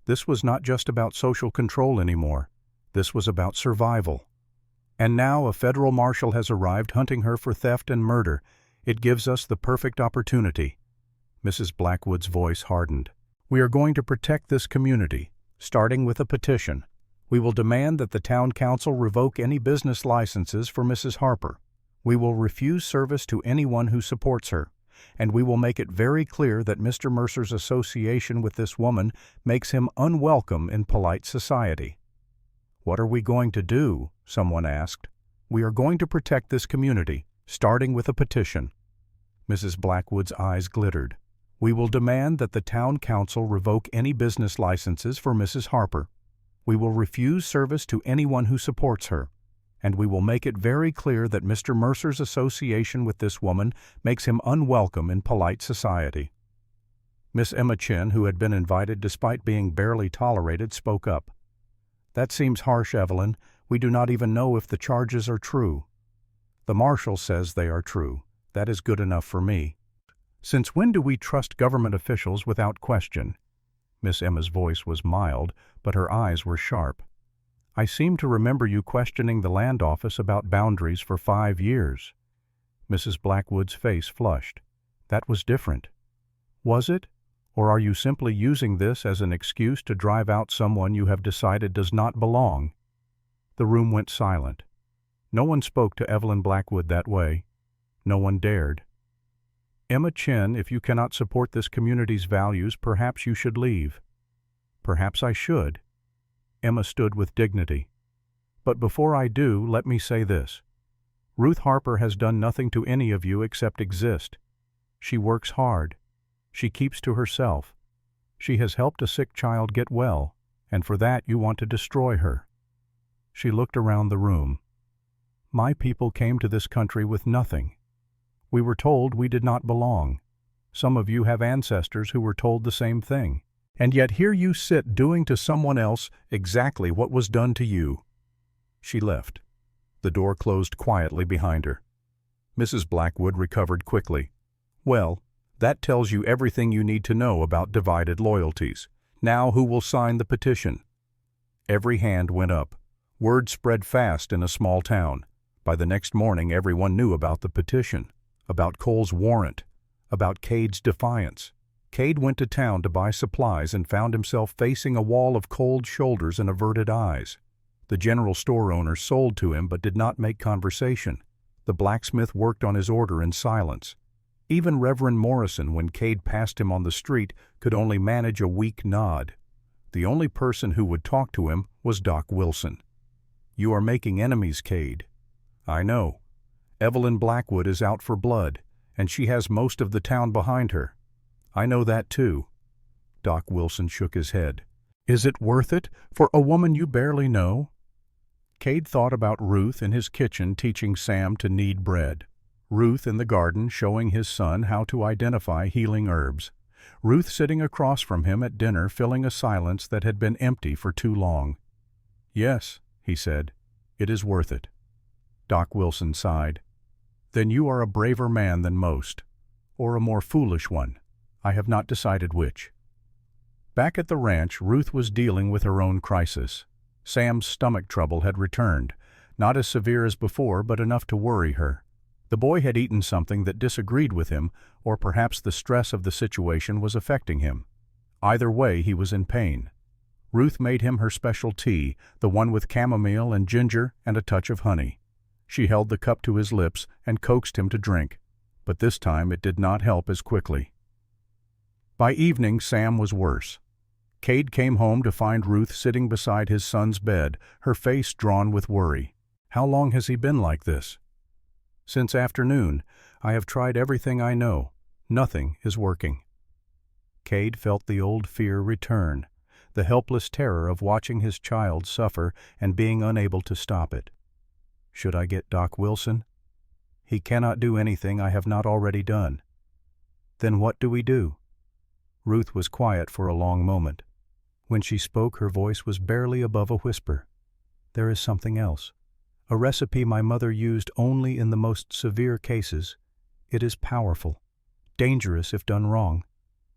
This was not just about social control anymore. This was about survival. And now a federal marshal has arrived hunting her for theft and murder. It gives us the perfect opportunity. Mrs. Blackwood's voice hardened. We are going to protect this community, starting with a petition. We will demand that the town council revoke any business licenses for Mrs. Harper. We will refuse service to anyone who supports her, and we will make it very clear that Mr. Mercer's association with this woman makes him unwelcome in polite society. What are we going to do? Someone asked. We are going to protect this community, starting with a petition. Mrs. Blackwood's eyes glittered. We will demand that the town council revoke any business licenses for Mrs. Harper. We will refuse service to anyone who supports her, and we will make it very clear that Mr. Mercer's association with this woman makes him unwelcome in polite society. Miss Emma Chin, who had been invited despite being barely tolerated, spoke up. That seems harsh, Evelyn. We do not even know if the charges are true. The marshal says they are true. That is good enough for me. Since when do we trust government officials without question? Miss Emma's voice was mild, but her eyes were sharp. I seem to remember you questioning the land office about boundaries for 5 years. Mrs. Blackwood's face flushed. That was different. Was it? Or are you simply using this as an excuse to drive out someone you have decided does not belong? The room went silent. No one spoke to Evelyn Blackwood that way. No one dared. Emma Chin, if you cannot support this community's values, perhaps you should leave. Perhaps I should. Emma stood with dignity. But before I do, let me say this. Ruth Harper has done nothing to any of you except exist. She works hard. She keeps to herself. She has helped a sick child get well, and for that you want to destroy her. She looked around the room. My people came to this country with nothing. We were told we did not belong. Some of you have ancestors who were told the same thing. And yet here you sit doing to someone else exactly what was done to you. She left. The door closed quietly behind her. Mrs. Blackwood recovered quickly. Well, that tells you everything you need to know about divided loyalties. Now who will sign the petition? Every hand went up. Word spread fast in a small town. By the next morning everyone knew about the petition, about Cole's warrant, about Cade's defiance. Cade went to town to buy supplies and found himself facing a wall of cold shoulders and averted eyes. The general store owner sold to him but did not make conversation. The blacksmith worked on his order in silence. Even Reverend Morrison, when Cade passed him on the street, could only manage a weak nod. The only person who would talk to him was Doc Wilson. You are making enemies, Cade. I know. Evelyn Blackwood is out for blood, and she has most of the town behind her. I know that too. Doc Wilson shook his head. Is it worth it for a woman you barely know? Cade thought about Ruth in his kitchen teaching Sam to knead bread. Ruth in the garden showing his son how to identify healing herbs. Ruth sitting across from him at dinner filling a silence that had been empty for too long. Yes, he said, it is worth it. Doc Wilson sighed. Then you are a braver man than most, or a more foolish one. I have not decided which. Back at the ranch, Ruth was dealing with her own crisis. Sam's stomach trouble had returned, not as severe as before, but enough to worry her. The boy had eaten something that disagreed with him, or perhaps the stress of the situation was affecting him. Either way, he was in pain. Ruth made him her special tea, the one with chamomile and ginger and a touch of honey. She held the cup to his lips and coaxed him to drink, but this time it did not help as quickly. By evening, Sam was worse. Cade came home to find Ruth sitting beside his son's bed, her face drawn with worry. How long has he been like this? Since afternoon. I have tried everything I know. Nothing is working. Cade felt the old fear return, the helpless terror of watching his child suffer and being unable to stop it. Should I get Doc Wilson? He cannot do anything I have not already done. Then what do we do? Ruth was quiet for a long moment. When she spoke, her voice was barely above a whisper. There is something else. A recipe my mother used only in the most severe cases. It is powerful, dangerous if done wrong,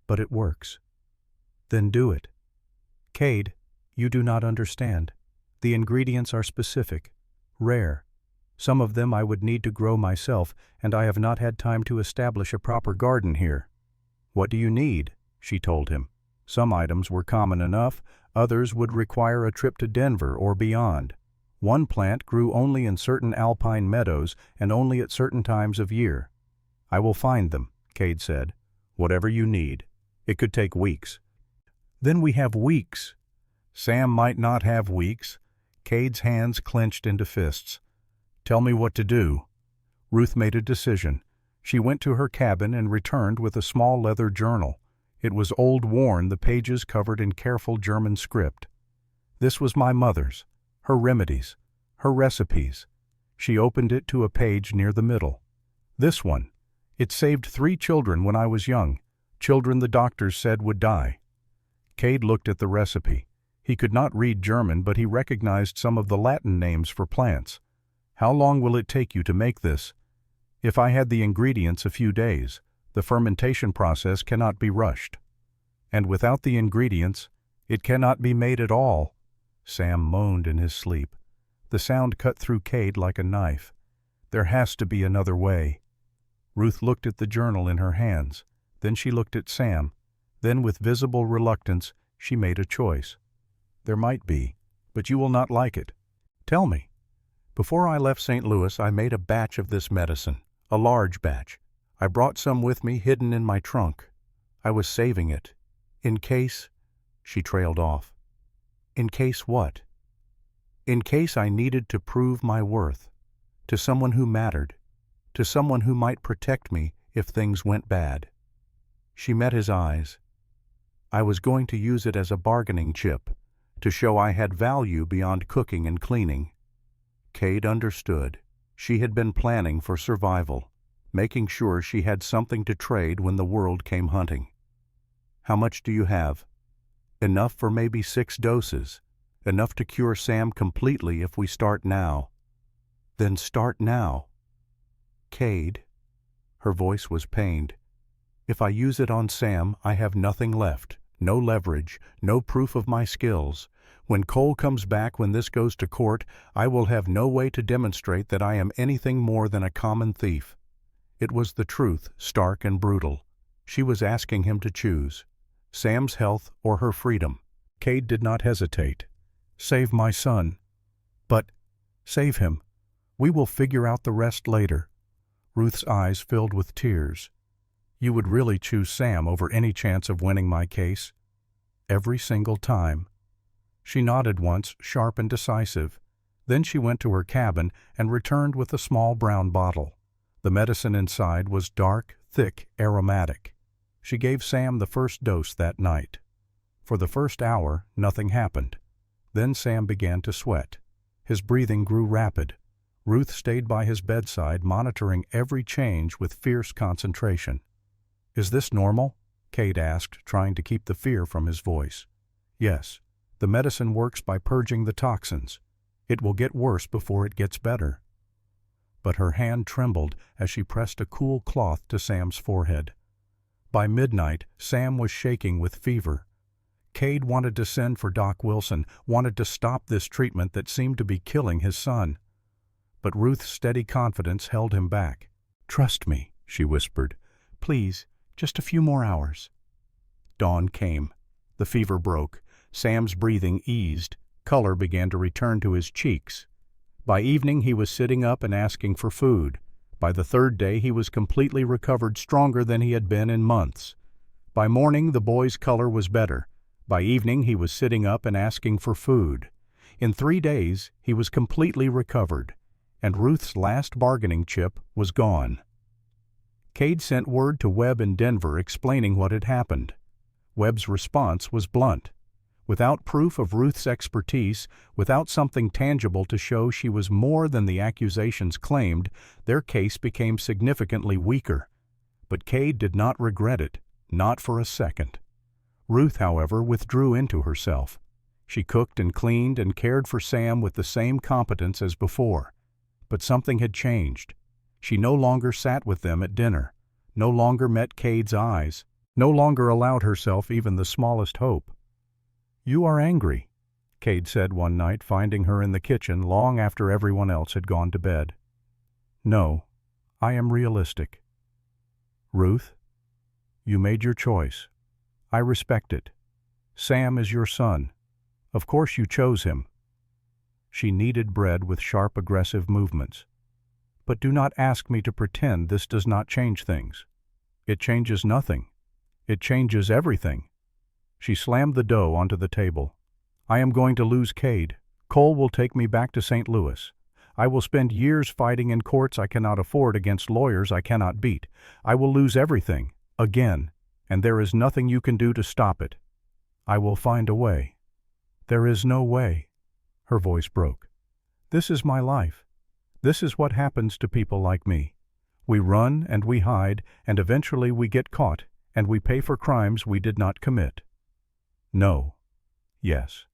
but it works. Then do it. Cade, you do not understand. The ingredients are specific, rare. Some of them I would need to grow myself, and I have not had time to establish a proper garden here. What do you need? She told him. Some items were common enough, others would require a trip to Denver or beyond. One plant grew only in certain alpine meadows and only at certain times of year. I will find them, Cade said. Whatever you need. It could take weeks. Then we have weeks. Sam might not have weeks. Cade's hands clenched into fists. Tell me what to do. Ruth made a decision. She went to her cabin and returned with a small leather journal. It was old-worn, the pages covered in careful German script. This was my mother's, her remedies, her recipes. She opened it to a page near the middle. This one. It saved 3 children when I was young, children the doctors said would die. Cade looked at the recipe. He could not read German, but he recognized some of the Latin names for plants. How long will it take you to make this? If I had the ingredients, a few days. The fermentation process cannot be rushed. And without the ingredients, it cannot be made at all. Sam moaned in his sleep. The sound cut through Cade like a knife. There has to be another way. Ruth looked at the journal in her hands. Then she looked at Sam. Then, with visible reluctance, she made a choice. There might be, but you will not like it. Tell me. Before I left St. Louis, I made a batch of this medicine, a large batch. I brought some with me hidden in my trunk. I was saving it. In case... She trailed off. In case what? In case I needed to prove my worth. To someone who mattered. To someone who might protect me if things went bad. She met his eyes. I was going to use it as a bargaining chip, to show I had value beyond cooking and cleaning. Cade understood. She had been planning for survival, making sure she had something to trade when the world came hunting. How much do you have? Enough for maybe 6 doses. Enough to cure Sam completely if we start now. Then start now. Cade. Her voice was pained. If I use it on Sam, I have nothing left. No leverage, no proof of my skills. When Cole comes back, when this goes to court, I will have no way to demonstrate that I am anything more than a common thief. It was the truth, stark and brutal. She was asking him to choose. Sam's health or her freedom. Cade did not hesitate. Save my son. But save him. We will figure out the rest later. Ruth's eyes filled with tears. You would really choose Sam over any chance of winning my case? Every single time. She nodded once, sharp and decisive. Then she went to her cabin and returned with a small brown bottle. The medicine inside was dark, thick, aromatic. She gave Sam the first dose that night. For the first hour, nothing happened. Then Sam began to sweat. His breathing grew rapid. Ruth stayed by his bedside, monitoring every change with fierce concentration. Is this normal? Cade asked, trying to keep the fear from his voice. Yes. The medicine works by purging the toxins. It will get worse before it gets better. But her hand trembled as she pressed a cool cloth to Sam's forehead. By midnight, Sam was shaking with fever. Cade wanted to send for Doc Wilson, wanted to stop this treatment that seemed to be killing his son. But Ruth's steady confidence held him back. Trust me, she whispered. Please, just a few more hours. Dawn came. The fever broke. Sam's breathing eased. Color began to return to his cheeks. By evening he was sitting up and asking for food. By the 3rd day he was completely recovered, stronger than he had been in months. By morning the boy's color was better. By evening he was sitting up and asking for food. In 3 days he was completely recovered, and Ruth's last bargaining chip was gone. Cade sent word to Webb in Denver explaining what had happened. Webb's response was blunt. Without proof of Ruth's expertise, without something tangible to show she was more than the accusations claimed, their case became significantly weaker. But Cade did not regret it, not for a second. Ruth, however, withdrew into herself. She cooked and cleaned and cared for Sam with the same competence as before. But something had changed. She no longer sat with them at dinner, no longer met Cade's eyes, no longer allowed herself even the smallest hope. "You are angry," Cade said one night, finding her in the kitchen long after everyone else had gone to bed. "No, I am realistic." "Ruth, you made your choice. I respect it. Sam is your son. Of course you chose him." She kneaded bread with sharp, aggressive movements. "But do not ask me to pretend this does not change things. It changes nothing. It changes everything." She slammed the dough onto the table. "I am going to lose Cade. Cole will take me back to St. Louis. I will spend years fighting in courts I cannot afford against lawyers I cannot beat. I will lose everything, again, and there is nothing you can do to stop it. I will find a way." "There is no way." Her voice broke. "This is my life. This is what happens to people like me. We run and we hide, and eventually we get caught, and we pay for crimes we did not commit." "No." "Yes."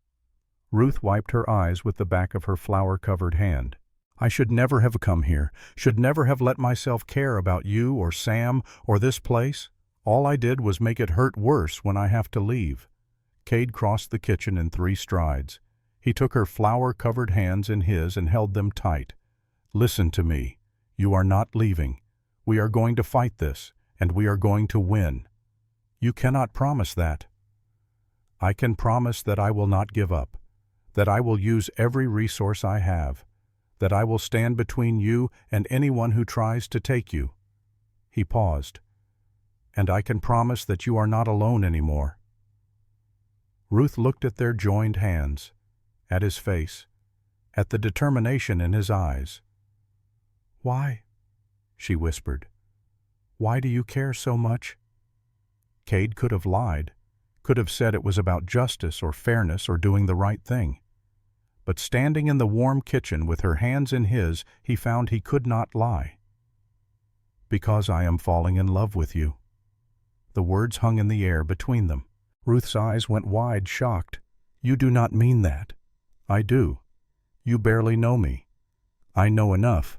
Ruth wiped her eyes with the back of her flour-covered hand. "I should never have come here, should never have let myself care about you or Sam or this place. All I did was make it hurt worse when I have to leave." Cade crossed the kitchen in 3 strides. He took her flour-covered hands in his and held them tight. "Listen to me. You are not leaving. We are going to fight this, and we are going to win." "You cannot promise that." "I can promise that I will not give up, that I will use every resource I have, that I will stand between you and anyone who tries to take you." He paused. "And I can promise that you are not alone anymore." Ruth looked at their joined hands, at his face, at the determination in his eyes. "Why?" she whispered. "Why do you care so much?" Cade could have lied, could have said it was about justice or fairness or doing the right thing. But standing in the warm kitchen with her hands in his, he found he could not lie. "Because I am falling in love with you." The words hung in the air between them. Ruth's eyes went wide, shocked. "You do not mean that." "I do. You barely know me." "I know enough."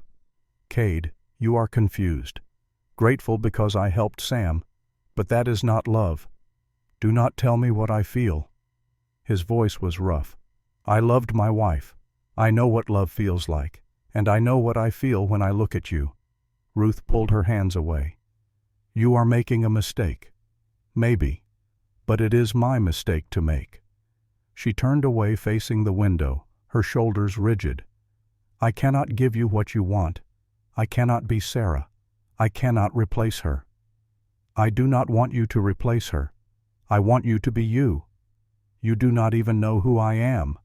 "Cade, you are confused. Grateful because I helped Sam, but that is not love. Do not tell me what I feel." His voice was rough. "I loved my wife. I know what love feels like, and I know what I feel when I look at you." Ruth pulled her hands away. "You are making a mistake. Maybe, but it is my mistake to make." She turned away facing the window, her shoulders rigid. "I cannot give you what you want. I cannot be Sarah. I cannot replace her. I do not want you to replace her. I want you to be you. You do not even know who I am."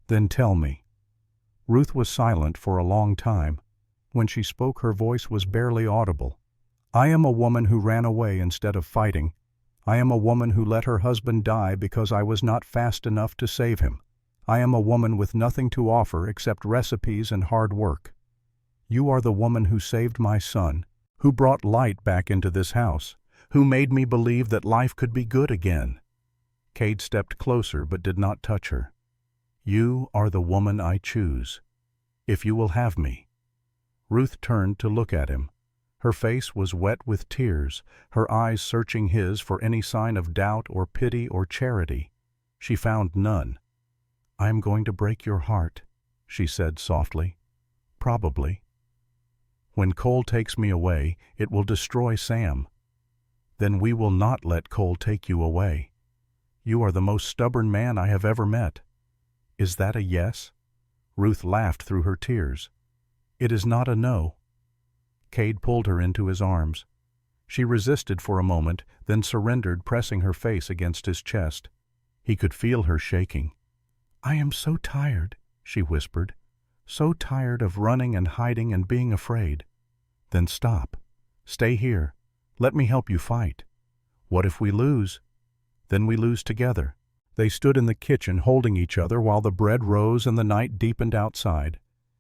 "Then tell me." Ruth was silent for a long time. When she spoke, her voice was barely audible. "I am a woman who ran away instead of fighting. I am a woman who let her husband die because I was not fast enough to save him. I am a woman with nothing to offer except recipes and hard work. You are the woman who saved my son, who brought light back into this house, who made me believe that life could be good again." Cade stepped closer but did not touch her. "You are the woman I choose. If you will have me." Ruth turned to look at him. Her face was wet with tears, her eyes searching his for any sign of doubt or pity or charity. She found none. "I am going to break your heart," she said softly. "Probably. When Cole takes me away, it will destroy Sam. Then we will not let Cole take you away. You are the most stubborn man I have ever met. Is that a yes?" Ruth laughed through her tears. "It is not a no." Cade pulled her into his arms. She resisted for a moment, then surrendered, pressing her face against his chest. He could feel her shaking. "I am so tired," she whispered. "So tired of running and hiding and being afraid." "Then stop. Stay here. Let me help you fight." "What if we lose?" Then we lose together." They stood in the kitchen holding each other while the bread rose and the night deepened outside.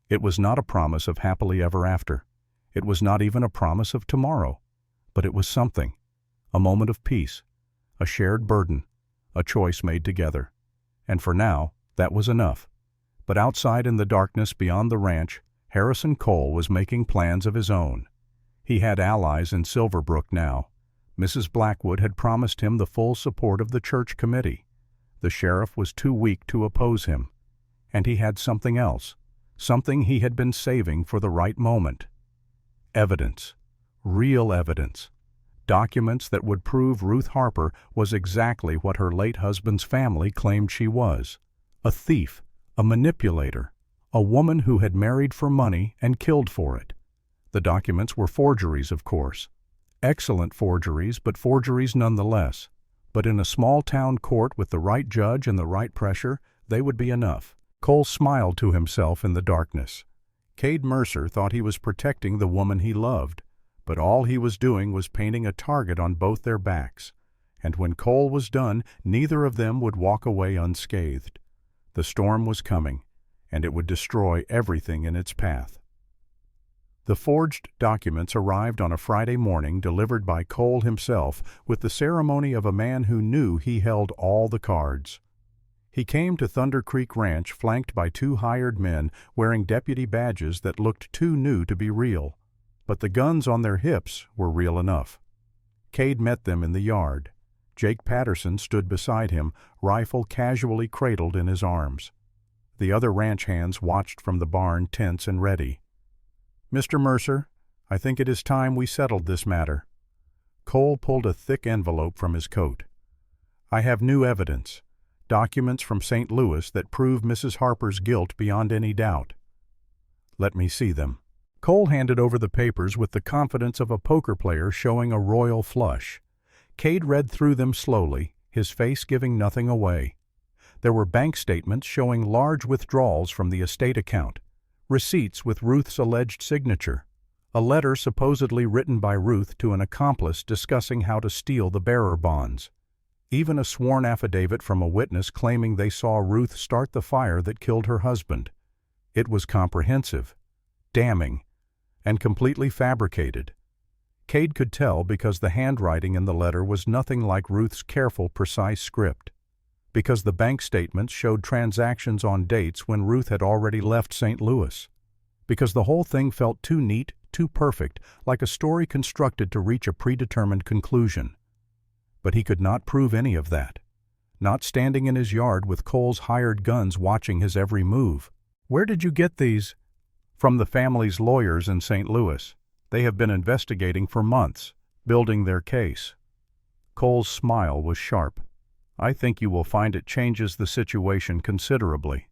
It was not a promise of happily ever after. It was not even a promise of tomorrow. But it was something. A moment of peace. A shared burden. A choice made together. And for now, that was enough. But outside in the darkness beyond the ranch, Harrison Cole was making plans of his own. He had allies in Silverbrook now. Mrs. Blackwood had promised him the full support of the church committee. The sheriff was too weak to oppose him. And he had something else, something he had been saving for the right moment. Evidence. Real evidence. Documents that would prove Ruth Harper was exactly what her late husband's family claimed she was. A thief, a manipulator, a woman who had married for money and killed for it. The documents were forgeries, of course. Excellent forgeries, but forgeries nonetheless. But in a small-town court with the right judge and the right pressure, they would be enough. Cole smiled to himself in the darkness. Cade Mercer thought he was protecting the woman he loved, but all he was doing was painting a target on both their backs. And when Cole was done, neither of them would walk away unscathed. The storm was coming, and it would destroy everything in its path. The forged documents arrived on a Friday morning, delivered by Cole himself, with the ceremony of a man who knew he held all the cards. He came to Thunder Creek Ranch flanked by 2 hired men wearing deputy badges that looked too new to be real, but the guns on their hips were real enough. Cade met them in the yard. Jake Patterson stood beside him, rifle casually cradled in his arms. The other ranch hands watched from the barn, tense and ready. "Mr. Mercer, I think it is time we settled this matter." Cole pulled a thick envelope from his coat. "I have new evidence, documents from St. Louis that prove Mrs. Harper's guilt beyond any doubt." "Let me see them." Cole handed over the papers with the confidence of a poker player showing a royal flush. Cade read through them slowly, his face giving nothing away. There were bank statements showing large withdrawals from the estate account, receipts with Ruth's alleged signature, a letter supposedly written by Ruth to an accomplice discussing how to steal the bearer bonds, even a sworn affidavit from a witness claiming they saw Ruth start the fire that killed her husband. It was comprehensive, damning, and completely fabricated. Cade could tell because the handwriting in the letter was nothing like Ruth's careful, precise script, because the bank statements showed transactions on dates when Ruth had already left St. Louis, because the whole thing felt too neat, too perfect, like a story constructed to reach a predetermined conclusion. But he could not prove any of that, not standing in his yard with Cole's hired guns watching his every move. "Where did you get these?" "From the family's lawyers in St. Louis. They have been investigating for months, building their case." Cole's smile was sharp. "I think you will find it changes the situation considerably."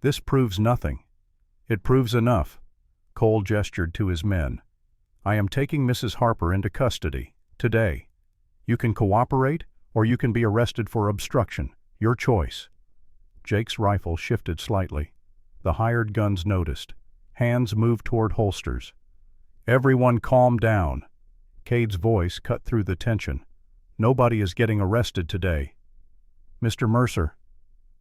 "This proves nothing." "It proves enough." Cole gestured to his men. "I am taking Mrs. Harper into custody, today. You can cooperate, or you can be arrested for obstruction. Your choice." Jake's rifle shifted slightly. The hired guns noticed. Hands moved toward holsters. "Everyone calm down." Cade's voice cut through the tension. "Nobody is getting arrested today." "Mr. Mercer,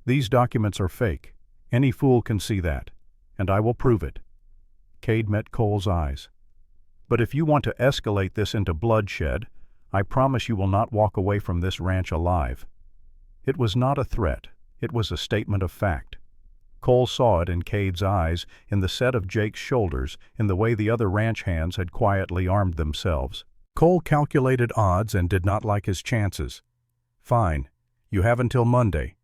these documents are fake. Any fool can see that, and I will prove it." Cade met Cole's eyes. "But if you want to escalate this into bloodshed, I promise you will not walk away from this ranch alive." It was not a threat. It was a statement of fact. Cole saw it in Cade's eyes, in the set of Jake's shoulders, in the way the other ranch hands had quietly armed themselves. Cole calculated odds and did not like his chances. "Fine. You have until Monday.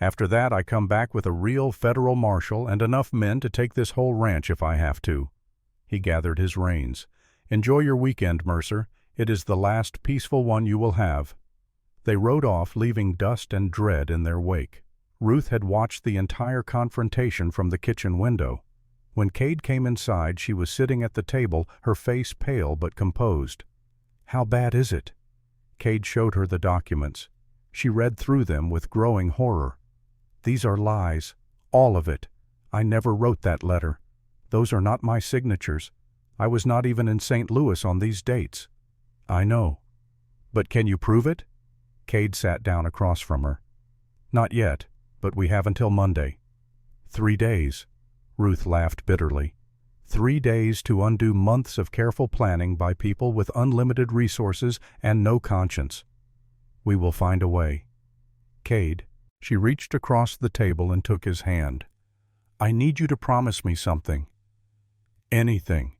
After that I come back with a real federal marshal and enough men to take this whole ranch if I have to." He gathered his reins. "Enjoy your weekend, Mercer. It is the last peaceful one you will have." They rode off, leaving dust and dread in their wake. Ruth had watched the entire confrontation from the kitchen window. When Cade came inside, she was sitting at the table, her face pale but composed. "How bad is it?" Cade showed her the documents. She read through them with growing horror. "These are lies. All of it. I never wrote that letter. Those are not my signatures. I was not even in St. Louis on these dates." "I know. But can you prove it?" Cade sat down across from her. Not yet, but we have until Monday. 3 days. Ruth laughed bitterly. 3 days to undo months of careful planning by people with unlimited resources and no conscience. We will find a way. Cade, she reached across the table and took his hand. I need you to promise me something. Anything.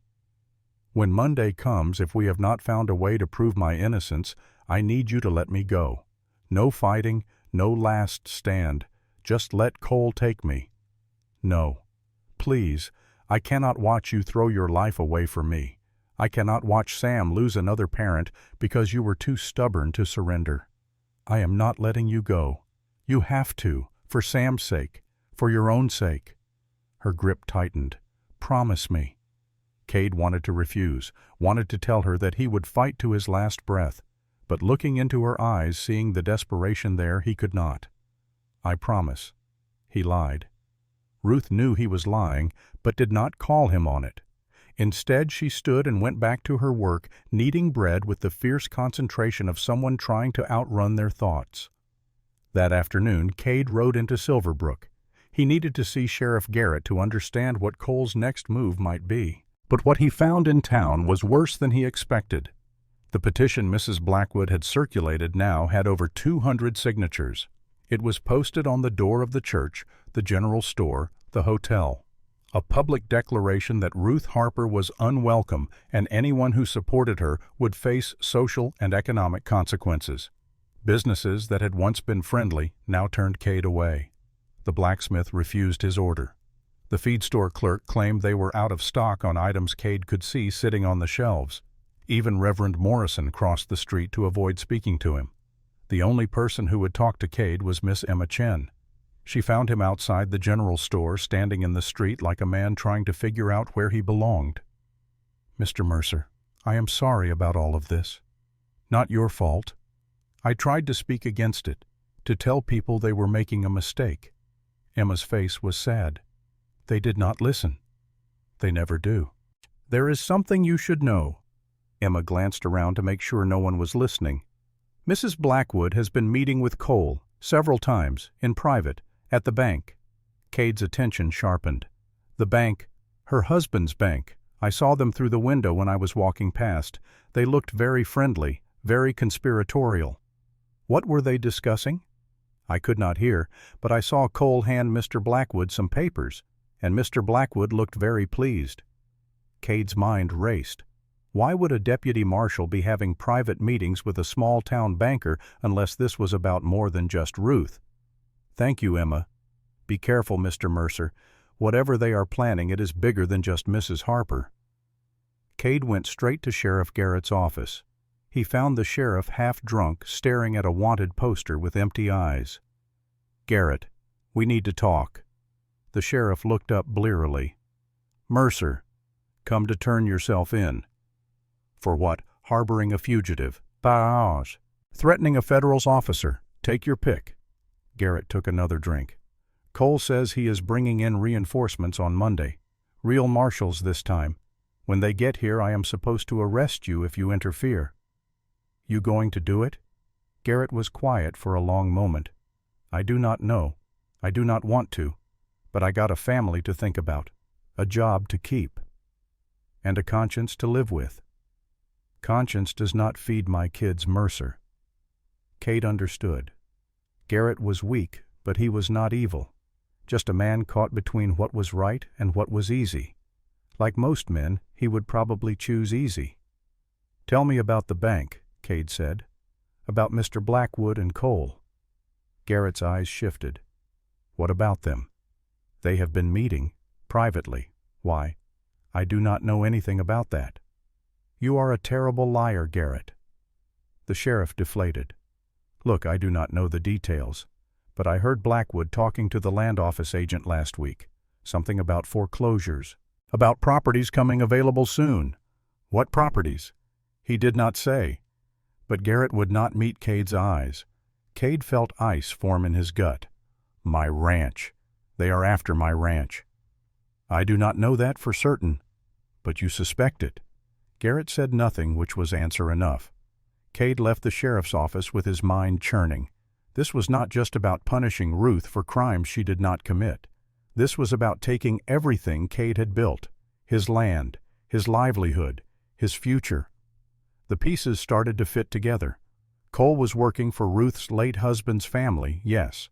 When Monday comes, if we have not found a way to prove my innocence, I need you to let me go. No fighting, no last stand. Just let Cole take me. No. Please, I cannot watch you throw your life away for me. I cannot watch Sam lose another parent because you were too stubborn to surrender. I am not letting you go. You have to, for Sam's sake, for your own sake. Her grip tightened. Promise me. Cade wanted to refuse, wanted to tell her that he would fight to his last breath, but looking into her eyes, seeing the desperation there, he could not. I promise. He lied. Ruth knew he was lying, but did not call him on it. Instead, she stood and went back to her work, kneading bread with the fierce concentration of someone trying to outrun their thoughts. That afternoon, Cade rode into Silverbrook. He needed to see Sheriff Garrett to understand what Cole's next move might be. But what he found in town was worse than he expected. The petition Mrs. Blackwood had circulated now had over 200 signatures. It was posted on the door of the church, the general store, the hotel. A public declaration that Ruth Harper was unwelcome and anyone who supported her would face social and economic consequences. Businesses that had once been friendly now turned Cade away. The blacksmith refused his order. The feed store clerk claimed they were out of stock on items Cade could see sitting on the shelves. Even Reverend Morrison crossed the street to avoid speaking to him. The only person who would talk to Cade was Miss Emma Chen. She found him outside the general store, standing in the street like a man trying to figure out where he belonged. Mr. Mercer, I am sorry about all of this. Not your fault. I tried to speak against it, to tell people they were making a mistake. Emma's face was sad. They did not listen. They never do. There is something you should know. Emma glanced around to make sure no one was listening. Mrs. Blackwood has been meeting with Cole several times, in private, at the bank. Cade's attention sharpened. The bank, her husband's bank. I saw them through the window when I was walking past. They looked very friendly, very conspiratorial. What were they discussing? I could not hear, but I saw Cole hand Mr. Blackwood some papers, and Mr. Blackwood looked very pleased. Cade's mind raced. Why would a deputy marshal be having private meetings with a small-town banker unless this was about more than just Ruth? Thank you, Emma. Be careful, Mr. Mercer. Whatever they are planning, it is bigger than just Mrs. Harper. Cade went straight to Sheriff Garrett's office. He found the sheriff half-drunk, staring at a wanted poster with empty eyes. Garrett, we need to talk. The sheriff looked up blearily. Mercer, come to turn yourself in. For what? Harboring a fugitive. Barrage. Threatening a federal's officer. Take your pick. Garrett took another drink. Cole says he is bringing in reinforcements on Monday. Real marshals this time. When they get here, I am supposed to arrest you if you interfere. You going to do it? Garrett was quiet for a long moment. I do not know. I do not want to. But I got a family to think about. A job to keep. And a conscience to live with. Conscience does not feed my kids, Mercer. Cade understood. Garrett was weak, but he was not evil. Just a man caught between what was right and what was easy. Like most men, he would probably choose easy. Tell me about the bank, Cade said. About Mr. Blackwood and Cole. Garrett's eyes shifted. What about them? They have been meeting, privately. Why? I do not know anything about that. You are a terrible liar, Garrett. The sheriff deflated. Look, I do not know the details, but I heard Blackwood talking to the land office agent last week. Something about foreclosures. About properties coming available soon. What properties? He did not say. But Garrett would not meet Cade's eyes. Cade felt ice form in his gut. My ranch. They are after my ranch. I do not know that for certain, but you suspect it. Garrett said nothing, which was answer enough. Cade left the sheriff's office with his mind churning. This was not just about punishing Ruth for crimes she did not commit. This was about taking everything Cade had built, his land, his livelihood, his future. The pieces started to fit together. Cole was working for Ruth's late husband's family, yes,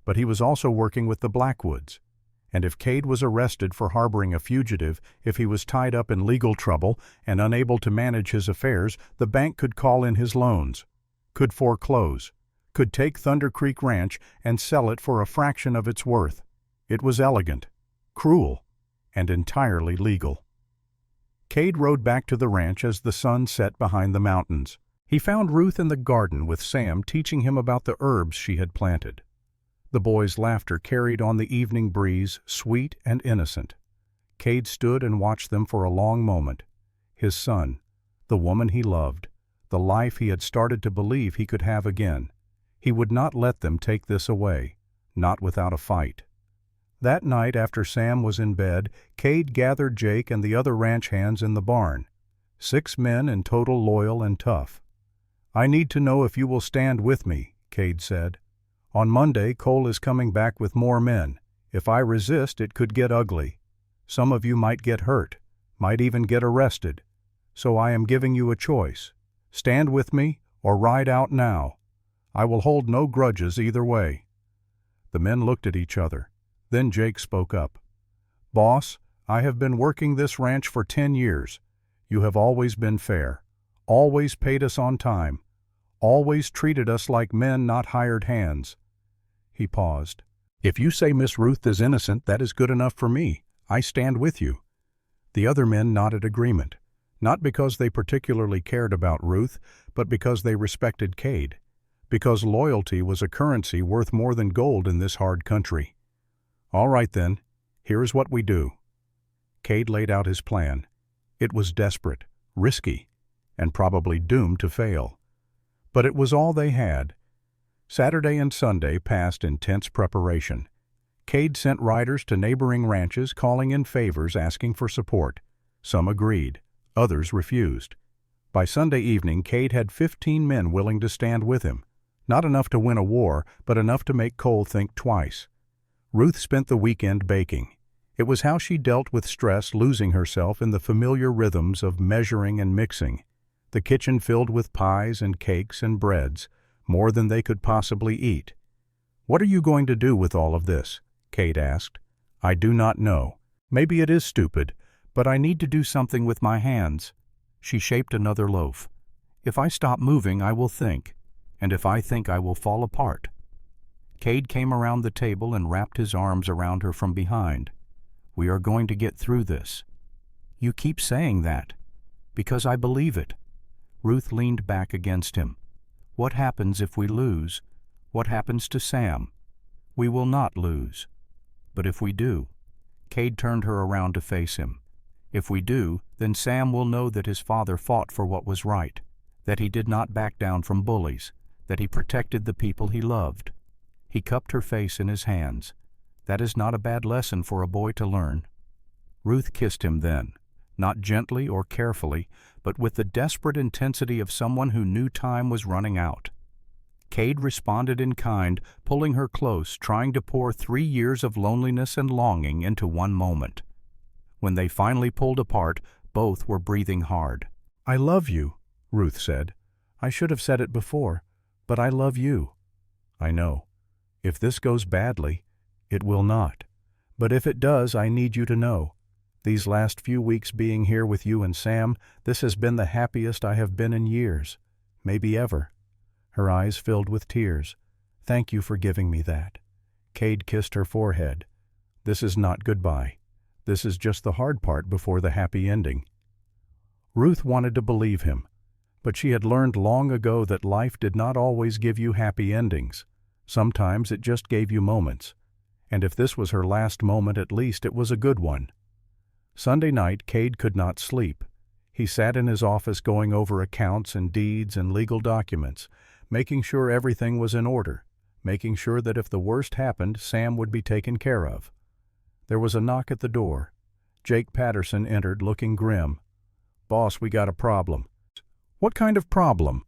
but he was also working with the Blackwoods. And if Cade was arrested for harboring a fugitive, if he was tied up in legal trouble and unable to manage his affairs, the bank could call in his loans, could foreclose, could take Thunder Creek Ranch and sell it for a fraction of its worth. It was elegant, cruel, and entirely legal. Cade rode back to the ranch as the sun set behind the mountains. He found Ruth in the garden with Sam teaching him about the herbs she had planted. The boys' laughter carried on the evening breeze, sweet and innocent. Cade stood and watched them for a long moment. His son, the woman he loved, the life he had started to believe he could have again. He would not let them take this away, not without a fight. That night, after Sam was in bed, Cade gathered Jake and the other ranch hands in the barn. 6 men in total, loyal and tough. "I need to know if you will stand with me," Cade said. "On Monday, Cole is coming back with more men. If I resist, it could get ugly. Some of you might get hurt, might even get arrested. So I am giving you a choice. Stand with me or ride out now. I will hold no grudges either way." The men looked at each other. Then Jake spoke up. "Boss, I have been working this ranch for 10 years. You have always been fair, always paid us on time, always treated us like men, not hired hands." He paused. "If you say Miss Ruth is innocent, that is good enough for me. I stand with you." The other men nodded agreement, not because they particularly cared about Ruth, but because they respected Cade, because loyalty was a currency worth more than gold in this hard country. "All right then, here is what we do." Cade laid out his plan. It was desperate, risky, and probably doomed to fail. But it was all they had. Saturday and Sunday passed in tense preparation. Cade sent riders to neighboring ranches calling in favors, asking for support. Some agreed, others refused. By Sunday evening, Cade had 15 men willing to stand with him. Not enough to win a war, but enough to make Cole think twice. Ruth spent the weekend baking. It was how she dealt with stress, losing herself in the familiar rhythms of measuring and mixing. The kitchen filled with pies and cakes and breads, more than they could possibly eat. "What are you going to do with all of this?" Cade asked. "I do not know. Maybe it is stupid, but I need to do something with my hands." She shaped another loaf. "If I stop moving, I will think, and if I think, I will fall apart." Cade came around the table and wrapped his arms around her from behind. "We are going to get through this." "You keep saying that." "Because I believe it." Ruth leaned back against him. "What happens if we lose? What happens to Sam?" "We will not lose." "But if we do?" Cade turned her around to face him. "If we do, then Sam will know that his father fought for what was right, that he did not back down from bullies, that he protected the people he loved." He cupped her face in his hands. "That is not a bad lesson for a boy to learn." Ruth kissed him then, not gently or carefully, but with the desperate intensity of someone who knew time was running out. Cade responded in kind, pulling her close, trying to pour 3 years of loneliness and longing into one moment. When they finally pulled apart, both were breathing hard. "I love you," Ruth said. "I should have said it before, but I love you." "I know. If this goes badly, it will not. But if it does, I need you to know. These last few weeks being here with you and Sam, this has been the happiest I have been in years, maybe ever." Her eyes filled with tears. "Thank you for giving me that." Cade kissed her forehead. "This is not goodbye. This is just the hard part before the happy ending." Ruth wanted to believe him, but she had learned long ago that life did not always give you happy endings. Sometimes it just gave you moments. And if this was her last moment, at least it was a good one. Sunday night, Cade could not sleep. He sat in his office going over accounts and deeds and legal documents, making sure everything was in order, making sure that if the worst happened, Sam would be taken care of. There was a knock at the door. Jake Patterson entered, looking grim. "Boss, we got a problem." "What kind of problem?"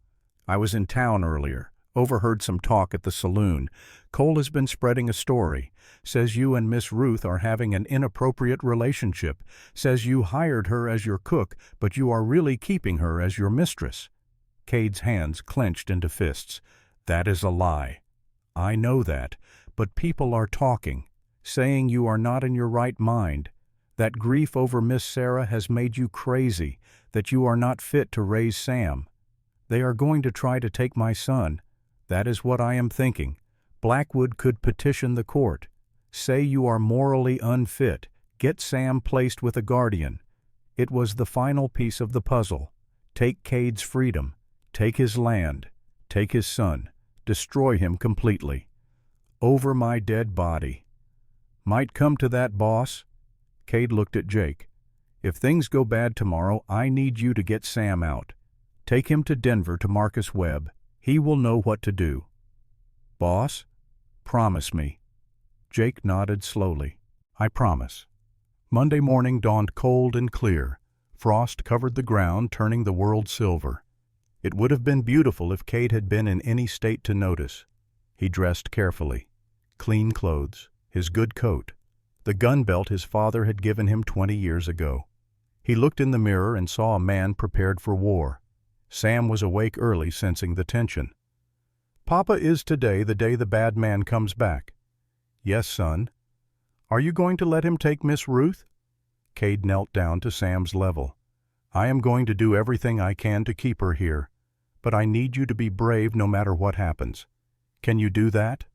I was in town earlier. Overheard some talk at the saloon. Cole has been spreading a story. Says you and Miss Ruth are having an inappropriate relationship. Says you hired her as your cook, but you are really keeping her as your mistress." Cade's hands clenched into fists. "That is a lie." "I know that, but people are talking, saying you are not in your right mind. That grief over Miss Sarah has made you crazy, that you are not fit to raise Sam. They are going to try to take my son. That is what I am thinking. Blackwood could petition the court. Say you are morally unfit. Get Sam placed with a guardian. It was the final piece of the puzzle. Take Cade's freedom. Take his land. Take his son. Destroy him completely. Over my dead body. Might come to that, boss." Cade looked at Jake. "If things go bad tomorrow, I need you to get Sam out. Take him to Denver to Marcus Webb. He will know what to do." "Boss? Promise me." Jake nodded slowly. "I promise." Monday morning dawned cold and clear. Frost covered the ground, turning the world silver. It would have been beautiful if Cade had been in any state to notice. He dressed carefully. Clean clothes, his good coat, the gun belt his father had given him 20 years ago. He looked in the mirror and saw a man prepared for war. Sam was awake early, sensing the tension. "Papa, is today the day the bad man comes back?" "Yes, son." "Are you going to let him take Miss Ruth?" Cade knelt down to Sam's level. "I am going to do everything I can to keep her here, but I need you to be brave no matter what happens. Can you do that?"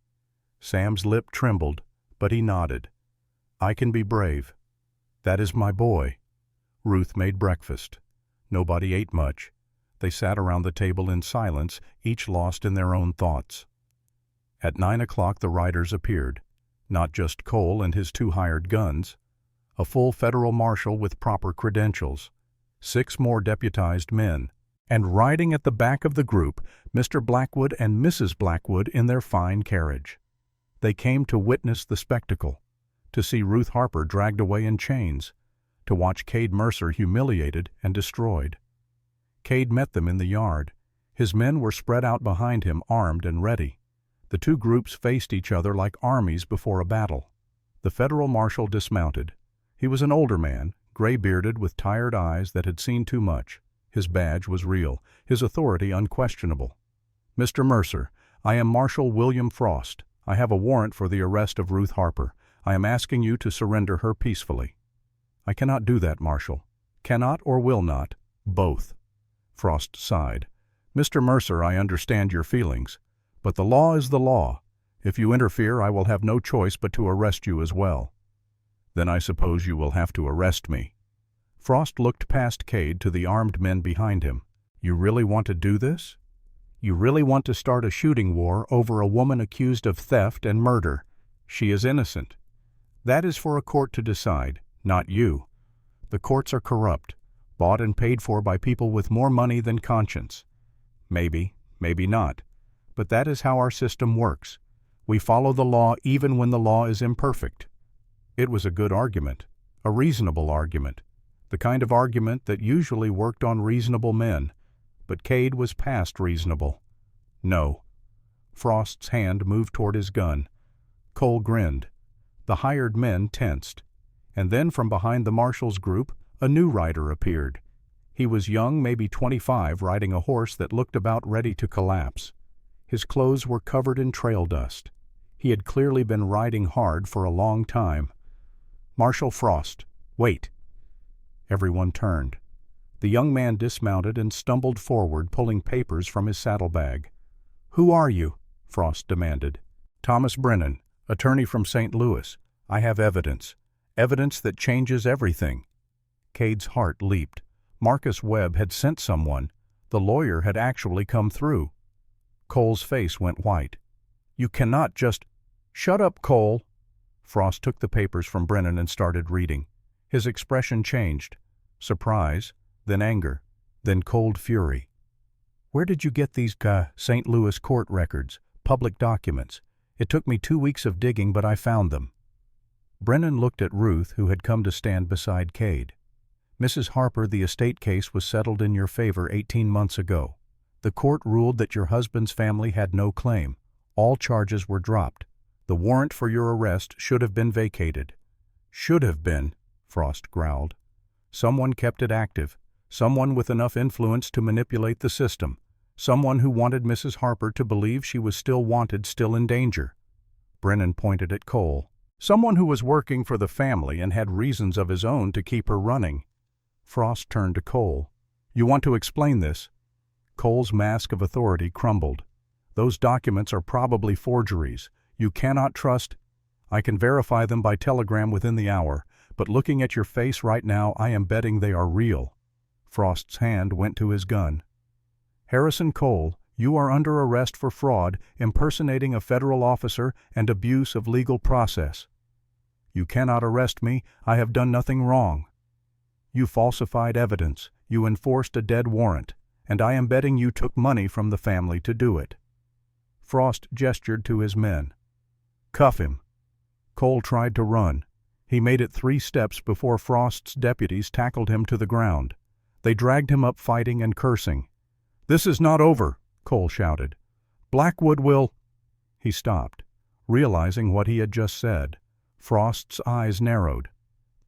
Sam's lip trembled, but he nodded. "I can be brave. That is my boy." Ruth made breakfast. Nobody ate much. They sat around the table in silence, each lost in their own thoughts. At 9 o'clock the riders appeared. Not just Cole and his 2 hired guns. A full federal marshal with proper credentials. 6 more deputized men. And riding at the back of the group, Mr. Blackwood and Mrs. Blackwood in their fine carriage. They came to witness the spectacle. To see Ruth Harper dragged away in chains. To watch Cade Mercer humiliated and destroyed. Cade met them in the yard. His men were spread out behind him, armed and ready. The 2 groups faced each other like armies before a battle. The federal marshal dismounted. He was an older man, gray-bearded with tired eyes that had seen too much. His badge was real, his authority unquestionable. "Mr. Mercer, I am Marshal William Frost. I have a warrant for the arrest of Ruth Harper. I am asking you to surrender her peacefully." "I cannot do that, Marshal." "Cannot or will not?" "Both." Frost sighed. "Mr. Mercer, I understand your feelings, but the law is the law. If you interfere, I will have no choice but to arrest you as well." "Then I suppose you will have to arrest me." Frost looked past Cade to the armed men behind him. "You really want to do this? You really want to start a shooting war over a woman accused of theft and murder? She is innocent. That is for a court to decide, not you. The courts are corrupt, bought and paid for by people with more money than conscience. Maybe, maybe not. But that is how our system works. We follow the law even when the law is imperfect." It was a good argument, a reasonable argument, the kind of argument that usually worked on reasonable men. But Cade was past reasonable. "No." Frost's hand moved toward his gun. Cole grinned. The hired men tensed. And then from behind the marshal's group, a new rider appeared. He was young, maybe 25, riding a horse that looked about ready to collapse. His clothes were covered in trail dust. He had clearly been riding hard for a long time. "Marshal Frost, wait." Everyone turned. The young man dismounted and stumbled forward, pulling papers from his saddlebag. "Who are you?" Frost demanded. "Thomas Brennan, attorney from St. Louis. I have evidence. Evidence that changes everything." Cade's heart leaped. Marcus Webb had sent someone. The lawyer had actually come through. Cole's face went white. "You cannot just—" "Shut up, Cole." Frost took the papers from Brennan and started reading. His expression changed. Surprise, then anger, then cold fury. "Where did you get these St. Louis court records, public documents? It took me 2 weeks of digging, but I found them." Brennan looked at Ruth, who had come to stand beside Cade. "Mrs. Harper, the estate case was settled in your favor 18 months ago. The court ruled that your husband's family had no claim. All charges were dropped. The warrant for your arrest should have been vacated." "Should have been," Frost growled. "Someone kept it active. Someone with enough influence to manipulate the system. Someone who wanted Mrs. Harper to believe she was still wanted, still in danger." Brennan pointed at Cole. "Someone who was working for the family and had reasons of his own to keep her running." Frost turned to Cole. "You want to explain this?" Cole's mask of authority crumbled. "Those documents are probably forgeries. You cannot trust—" "I can verify them by telegram within the hour, but looking at your face right now, I am betting they are real." Frost's hand went to his gun. "Harrison Cole, you are under arrest for fraud, impersonating a federal officer, and abuse of legal process." "You cannot arrest me. I have done nothing wrong." "You falsified evidence. You enforced a dead warrant, and I am betting you took money from the family to do it." Frost gestured to his men. "Cuff him." Cole tried to run. He made it 3 steps before Frost's deputies tackled him to the ground. They dragged him up fighting and cursing. "This is not over," Cole shouted. "Blackwood will—" He stopped, realizing what he had just said. Frost's eyes narrowed.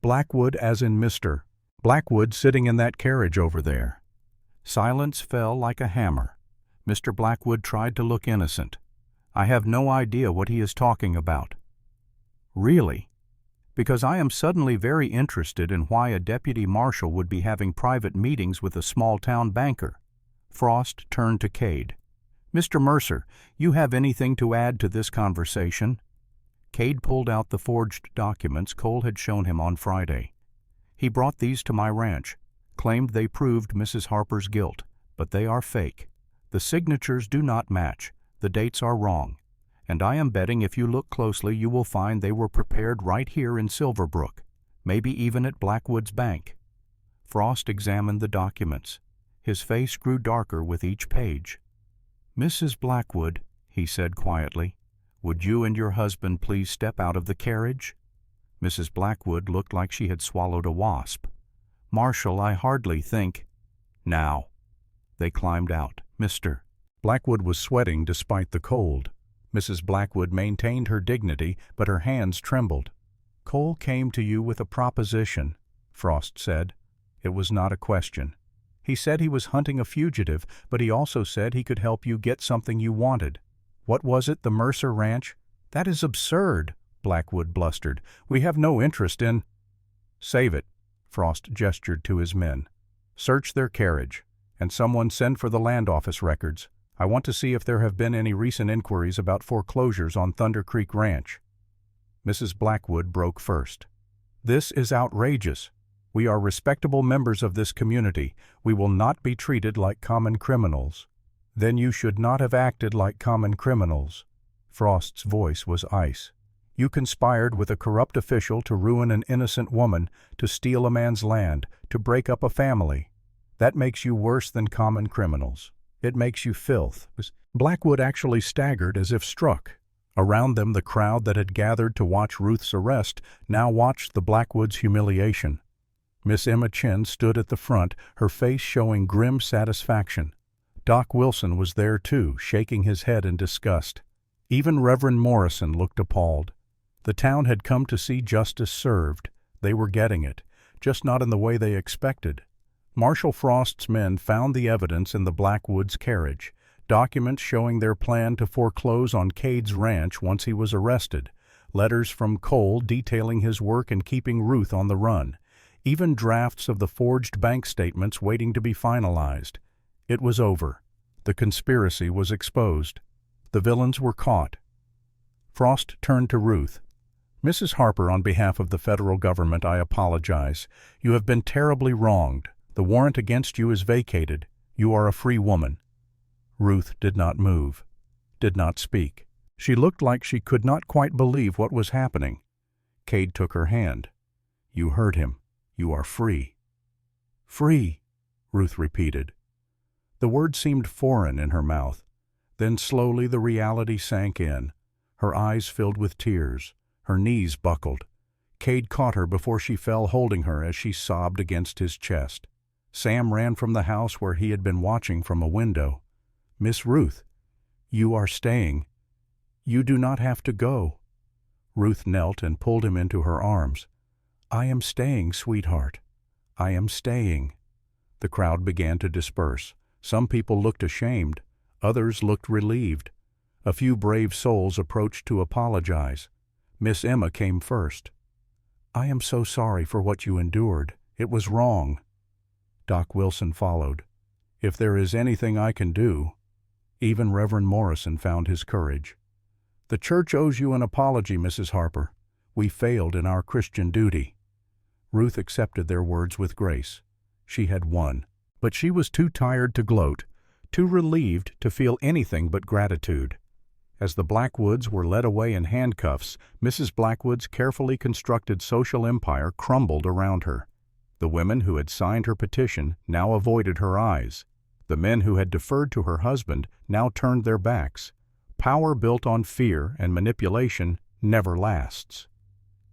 "Blackwood as in Mr. Blackwood sitting in that carriage over there." Silence fell like a hammer. Mr. Blackwood tried to look innocent. "I have no idea what he is talking about." "Really?" "Because I am suddenly very interested in why a deputy marshal would be having private meetings with a small-town banker." Frost turned to Cade. "Mr. Mercer, you have anything to add to this conversation?" Cade pulled out the forged documents Cole had shown him on Friday. "He brought these to my ranch, claimed they proved Mrs. Harper's guilt, but they are fake. The signatures do not match, the dates are wrong, and I am betting if you look closely you will find they were prepared right here in Silverbrook, maybe even at Blackwood's bank." Frost examined the documents. His face grew darker with each page. "Mrs. Blackwood," he said quietly, "would you and your husband please step out of the carriage?" Mrs. Blackwood looked like she had swallowed a wasp. "Marshal, I hardly think—" "Now." They climbed out. "Mr." Blackwood was sweating despite the cold. Mrs. Blackwood maintained her dignity, but her hands trembled. "Cole came to you with a proposition," Frost said. "It was not a question. He said he was hunting a fugitive, but he also said he could help you get something you wanted. What was it, the Mercer Ranch?" "That is absurd," Blackwood blustered. "We have no interest in—" "Save it," Frost gestured to his men. "Search their carriage, and someone send for the land office records. I want to see if there have been any recent inquiries about foreclosures on Thunder Creek Ranch." Mrs. Blackwood broke first. "This is outrageous. We are respectable members of this community. We will not be treated like common criminals." "Then you should not have acted like common criminals." Frost's voice was ice. "You conspired with a corrupt official to ruin an innocent woman, to steal a man's land, to break up a family. That makes you worse than common criminals. It makes you filth." Blackwood actually staggered as if struck. Around them the crowd that had gathered to watch Ruth's arrest now watched the Blackwoods' humiliation. Miss Emma Chin stood at the front, her face showing grim satisfaction. Doc Wilson was there too, shaking his head in disgust. Even Reverend Morrison looked appalled. The town had come to see justice served. They were getting it, just not in the way they expected. Marshal Frost's men found the evidence in the Blackwoods' carriage, documents showing their plan to foreclose on Cade's ranch once he was arrested, letters from Cole detailing his work in keeping Ruth on the run, even drafts of the forged bank statements waiting to be finalized. It was over. The conspiracy was exposed. The villains were caught. Frost turned to Ruth. "Mrs. Harper, on behalf of the federal government, I apologize. You have been terribly wronged. The warrant against you is vacated. You are a free woman." Ruth did not move, did not speak. She looked like she could not quite believe what was happening. Cade took her hand. "You heard him. You are free." "Free," Ruth repeated. The word seemed foreign in her mouth. Then slowly the reality sank in. Her eyes filled with tears. Her knees buckled. Cade caught her before she fell, holding her as she sobbed against his chest. Sam ran from the house where he had been watching from a window. "Miss Ruth, you are staying. You do not have to go." Ruth knelt and pulled him into her arms. "I am staying, sweetheart. I am staying." The crowd began to disperse. Some people looked ashamed. Others looked relieved. A few brave souls approached to apologize. Miss Emma came first. "I am so sorry for what you endured. It was wrong." Doc Wilson followed. "If there is anything I can do." Even Reverend Morrison found his courage. "The church owes you an apology, Mrs. Harper. We failed in our Christian duty." Ruth accepted their words with grace. She had won. But she was too tired to gloat, too relieved to feel anything but gratitude. As the Blackwoods were led away in handcuffs, Mrs. Blackwood's carefully constructed social empire crumbled around her. The women who had signed her petition now avoided her eyes. The men who had deferred to her husband now turned their backs. Power built on fear and manipulation never lasts.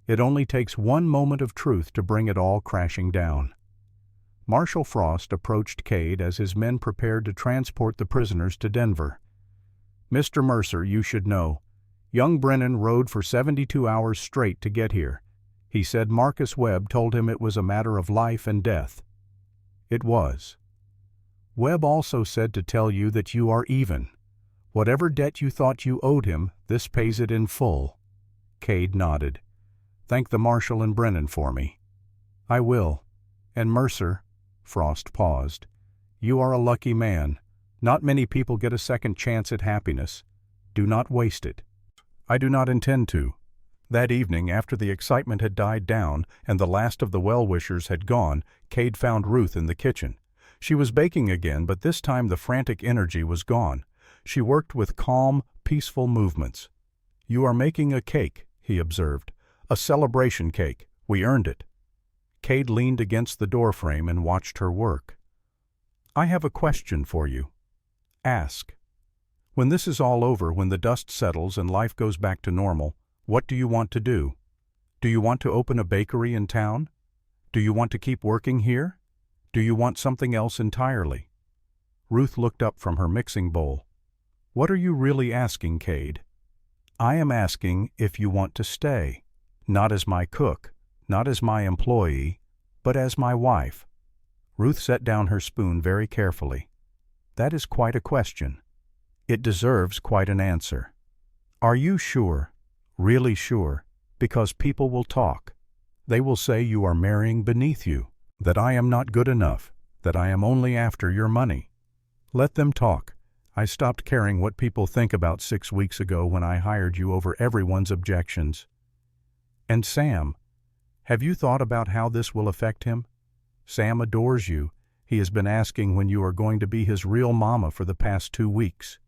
It only takes one moment of truth to bring it all crashing down. Marshal Frost approached Cade as his men prepared to transport the prisoners to Denver. "Mr. Mercer, you should know. Young Brennan rode for 72 hours straight to get here. He said Marcus Webb told him it was a matter of life and death." It was. "Webb also said to tell you that you are even. Whatever debt you thought you owed him, this pays it in full." Cade nodded. "Thank the Marshal and Brennan for me." "I will. And Mercer," Frost paused, "you are a lucky man. Not many people get a second chance at happiness. Do not waste it." "I do not intend to." That evening, after the excitement had died down and the last of the well-wishers had gone, Cade found Ruth in the kitchen. She was baking again, but this time the frantic energy was gone. She worked with calm, peaceful movements. "You are making a cake," he observed. "A celebration cake. We earned it." Cade leaned against the doorframe and watched her work. "I have a question for you." "Ask." "When this is all over, when the dust settles and life goes back to normal, what do you want to do? Do you want to open a bakery in town? Do you want to keep working here? Do you want something else entirely?" Ruth looked up from her mixing bowl. "What are you really asking, Cade?" "I am asking if you want to stay, not as my cook, not as my employee, but as my wife." Ruth set down her spoon very carefully. "That is quite a question. It deserves quite an answer. Are you sure, really sure, because people will talk. They will say you are marrying beneath you, that I am not good enough, that I am only after your money. Let them talk. I stopped caring what people think about 6 weeks ago when I hired you over everyone's objections. And Sam, have you thought about how this will affect him? Sam adores you. He has been asking when you are going to be his real mama for the past 2 weeks.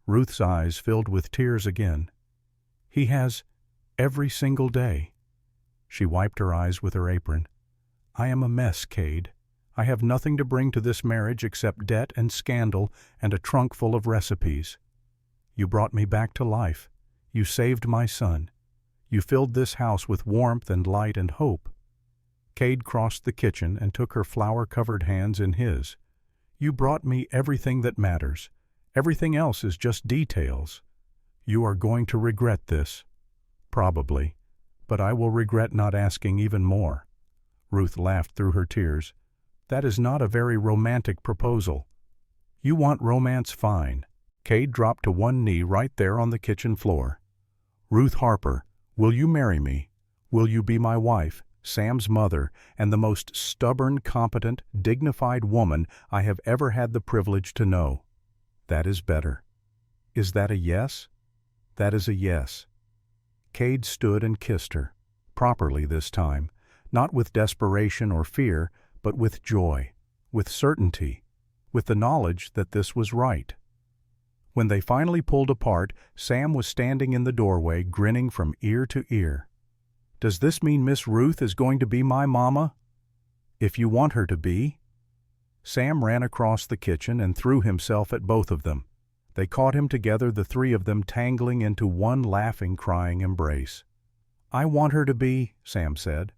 Ruth's eyes filled with tears again. He has, every single day. She wiped her eyes with her apron. I am a mess, Cade. I have nothing to bring to this marriage except debt and scandal and a trunk full of recipes. You brought me back to life. You saved my son. You filled this house with warmth and light and hope. Cade crossed the kitchen and took her flour-covered hands in his. You brought me everything that matters. Everything else is just details. You are going to regret this. Probably. But I will regret not asking even more. Ruth laughed through her tears. That is not a very romantic proposal. You want romance, fine. Cade dropped to one knee right there on the kitchen floor. Ruth Harper, will you marry me? Will you be my wife, Sam's mother, and the most stubborn, competent, dignified woman I have ever had the privilege to know? That is better. Is that a yes? That is a yes. Cade stood and kissed her, properly this time, not with desperation or fear, but with joy, with certainty, with the knowledge that this was right. When they finally pulled apart, Sam was standing in the doorway, grinning from ear to ear. Does this mean Miss Ruth is going to be my mama? If you want her to be. Sam ran across the kitchen and threw himself at both of them. They caught him together, the three of them tangling into one laughing, crying embrace. I want her to be, Sam said.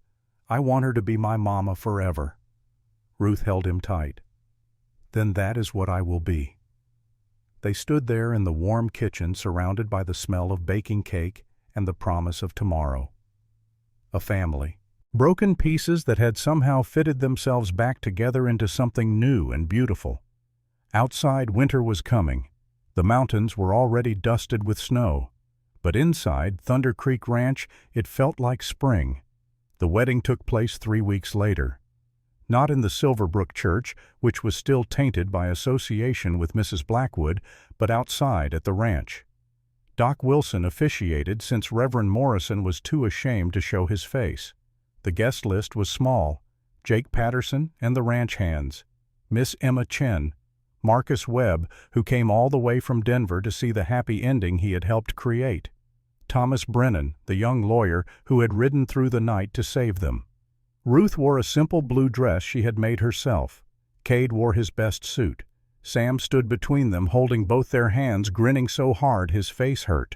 I want her to be my mama forever. Ruth held him tight. Then that is what I will be. They stood there in the warm kitchen surrounded by the smell of baking cake and the promise of tomorrow. A family. Broken pieces that had somehow fitted themselves back together into something new and beautiful. Outside, winter was coming. The mountains were already dusted with snow. But inside Thunder Creek Ranch, it felt like spring. The wedding took place 3 weeks later. Not in the Silverbrook Church, which was still tainted by association with Mrs. Blackwood, but outside at the ranch. Doc Wilson officiated since Reverend Morrison was too ashamed to show his face. The guest list was small: Jake Patterson and the ranch hands, Miss Emma Chen, Marcus Webb, who came all the way from Denver to see the happy ending he had helped create, Thomas Brennan, the young lawyer who had ridden through the night to save them. Ruth wore a simple blue dress she had made herself. Cade wore his best suit. Sam stood between them, holding both their hands, grinning so hard his face hurt.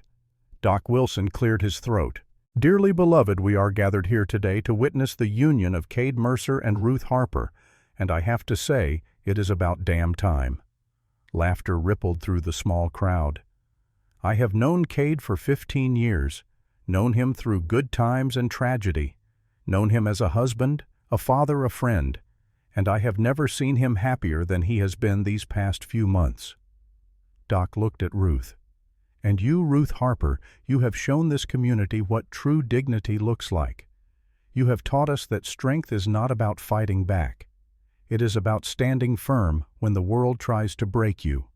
Doc Wilson cleared his throat. "Dearly beloved, we are gathered here today to witness the union of Cade Mercer and Ruth Harper, and I have to say, it is about damn time." Laughter rippled through the small crowd. "I have known Cade for 15 years, known him through good times and tragedy, known him as a husband, a father, a friend, and I have never seen him happier than he has been these past few months." Doc looked at Ruth. "And you, Ruth Harper, you have shown this community what true dignity looks like. You have taught us that strength is not about fighting back. It is about standing firm when the world tries to break you."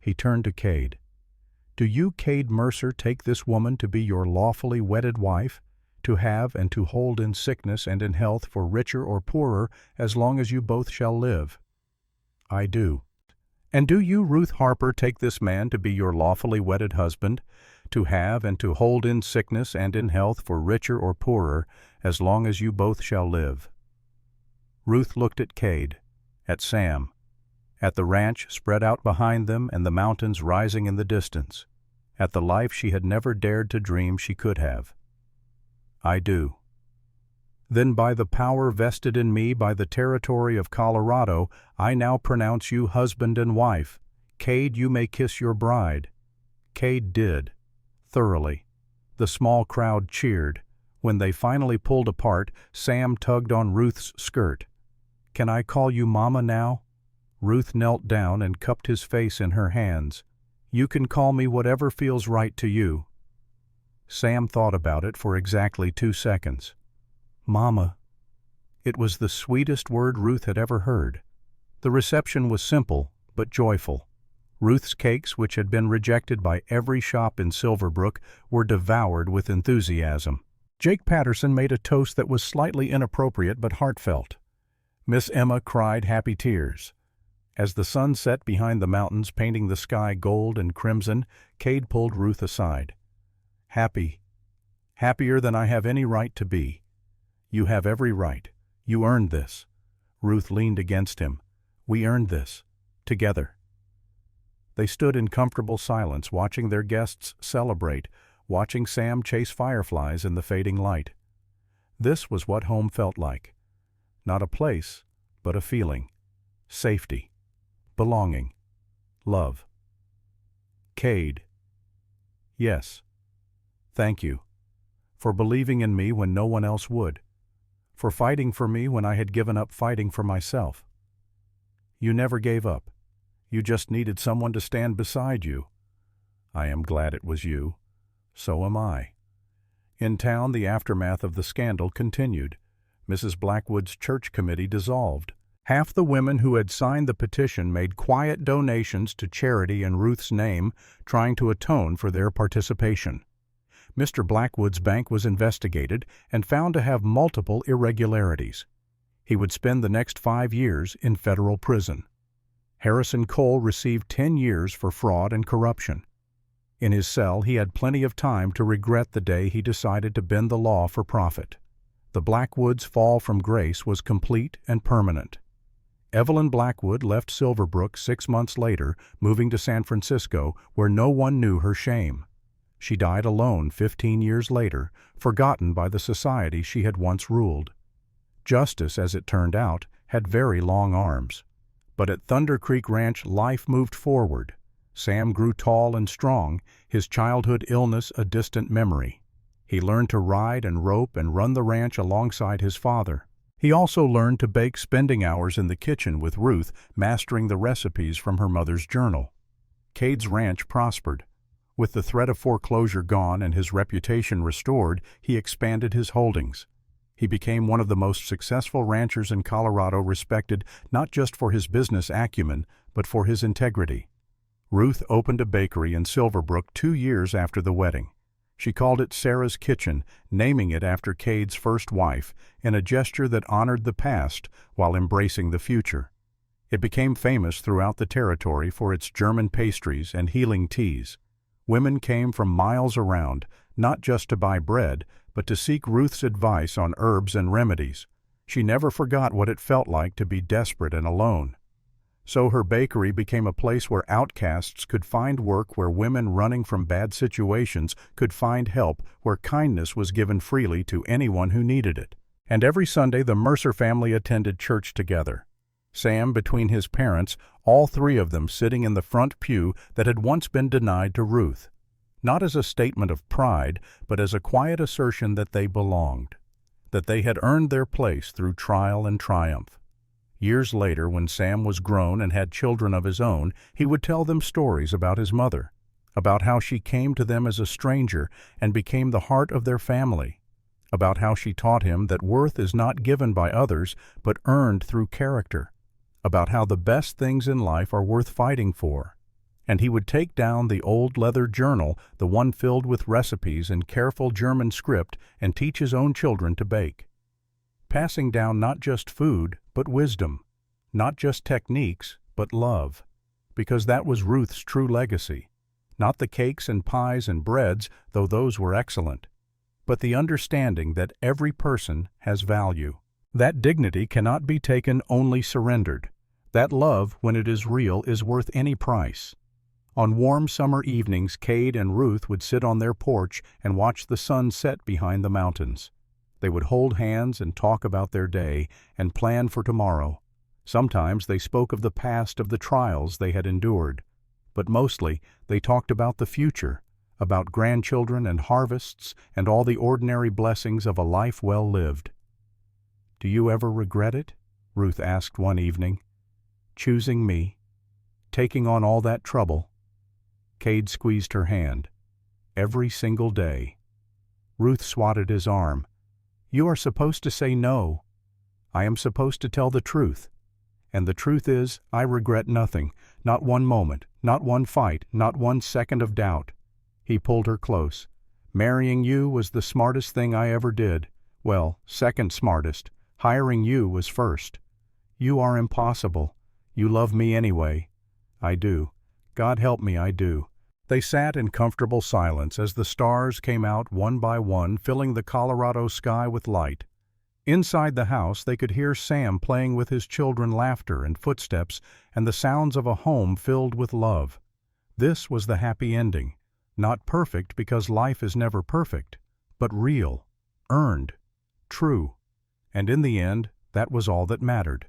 He turned to Cade. "Do you, Cade Mercer, take this woman to be your lawfully wedded wife, to have and to hold in sickness and in health for richer or poorer as long as you both shall live?" "I do." "And do you, Ruth Harper, take this man to be your lawfully wedded husband, to have and to hold in sickness and in health for richer or poorer as long as you both shall live?" Ruth looked at Cade, at Sam, at the ranch spread out behind them and the mountains rising in the distance, at the life she had never dared to dream she could have. "I do." "Then by the power vested in me by the territory of Colorado, I now pronounce you husband and wife. Cade, you may kiss your bride." Cade did, thoroughly. The small crowd cheered. When they finally pulled apart, Sam tugged on Ruth's skirt. "Can I call you Mama now?" Ruth knelt down and cupped his face in her hands. "You can call me whatever feels right to you." Sam thought about it for exactly 2 seconds. "Mama." It was the sweetest word Ruth had ever heard. The reception was simple, but joyful. Ruth's cakes, which had been rejected by every shop in Silverbrook, were devoured with enthusiasm. Jake Patterson made a toast that was slightly inappropriate but heartfelt. Miss Emma cried happy tears. As the sun set behind the mountains, painting the sky gold and crimson, Cade pulled Ruth aside. "Happy. Happier than I have any right to be. You have every right. You earned this." Ruth leaned against him. "We earned this. Together." They stood in comfortable silence, watching their guests celebrate, watching Sam chase fireflies in the fading light. This was what home felt like. Not a place, but a feeling. Safety. Belonging. Love. "Cade." "Yes. Thank you. For believing in me when no one else would. For fighting for me when I had given up fighting for myself. You never gave up. You just needed someone to stand beside you. I am glad it was you. So am I." In town, the aftermath of the scandal continued. Mrs. Blackwood's church committee dissolved. Half the women who had signed the petition made quiet donations to charity in Ruth's name, trying to atone for their participation. Mr. Blackwood's bank was investigated and found to have multiple irregularities. He would spend the next 5 years in federal prison. Harrison Cole received 10 years for fraud and corruption. In his cell, he had plenty of time to regret the day he decided to bend the law for profit. The Blackwoods' fall from grace was complete and permanent. Evelyn Blackwood left Silverbrook 6 months later, moving to San Francisco, where no one knew her shame. She died alone 15 years later, forgotten by the society she had once ruled. Justice, as it turned out, had very long arms. But at Thunder Creek Ranch, life moved forward. Sam grew tall and strong, his childhood illness a distant memory. He learned to ride and rope and run the ranch alongside his father. He also learned to bake, spending hours in the kitchen with Ruth, mastering the recipes from her mother's journal. Cade's ranch prospered. With the threat of foreclosure gone and his reputation restored, he expanded his holdings. He became one of the most successful ranchers in Colorado, respected not just for his business acumen, but for his integrity. Ruth opened a bakery in Silverbrook 2 years after the wedding. She called it Sarah's Kitchen, naming it after Cade's first wife, in a gesture that honored the past while embracing the future. It became famous throughout the territory for its German pastries and healing teas. Women came from miles around, not just to buy bread, but to seek Ruth's advice on herbs and remedies. She never forgot what it felt like to be desperate and alone. So her bakery became a place where outcasts could find work, where women running from bad situations could find help, where kindness was given freely to anyone who needed it. And every Sunday the Mercer family attended church together. Sam between his parents, all 3 of them sitting in the front pew that had once been denied to Ruth. Not as a statement of pride, but as a quiet assertion that they belonged, that they had earned their place through trial and triumph. Years later, when Sam was grown and had children of his own, he would tell them stories about his mother, about how she came to them as a stranger and became the heart of their family, about how she taught him that worth is not given by others, but earned through character, about how the best things in life are worth fighting for. And he would take down the old leather journal, the one filled with recipes and careful German script, and teach his own children to bake. Passing down not just food, but wisdom, not just techniques, but love, because that was Ruth's true legacy. Not the cakes and pies and breads, though those were excellent, but the understanding that every person has value. That dignity cannot be taken, only surrendered. That love, when it is real, is worth any price. On warm summer evenings, Cade and Ruth would sit on their porch and watch the sun set behind the mountains. They would hold hands and talk about their day and plan for tomorrow. Sometimes they spoke of the past, of the trials they had endured. But mostly they talked about the future, about grandchildren and harvests and all the ordinary blessings of a life well lived. "Do you ever regret it?" Ruth asked one evening. "Choosing me? Taking on all that trouble?" Cade squeezed her hand. "Every single day." Ruth swatted his arm. "You are supposed to say no. I am supposed to tell the truth. And the truth is, I regret nothing, not one moment, not one fight, not one second of doubt." He pulled her close. "Marrying you was the smartest thing I ever did. Well, second smartest. Hiring you was first. You are impossible. You love me anyway." "I do. God help me, I do." They sat in comfortable silence as the stars came out one by one, filling the Colorado sky with light. Inside the house they could hear Sam playing with his children, laughter and footsteps, and the sounds of a home filled with love. This was the happy ending. Not perfect, because life is never perfect, but real, earned, true. And in the end, that was all that mattered.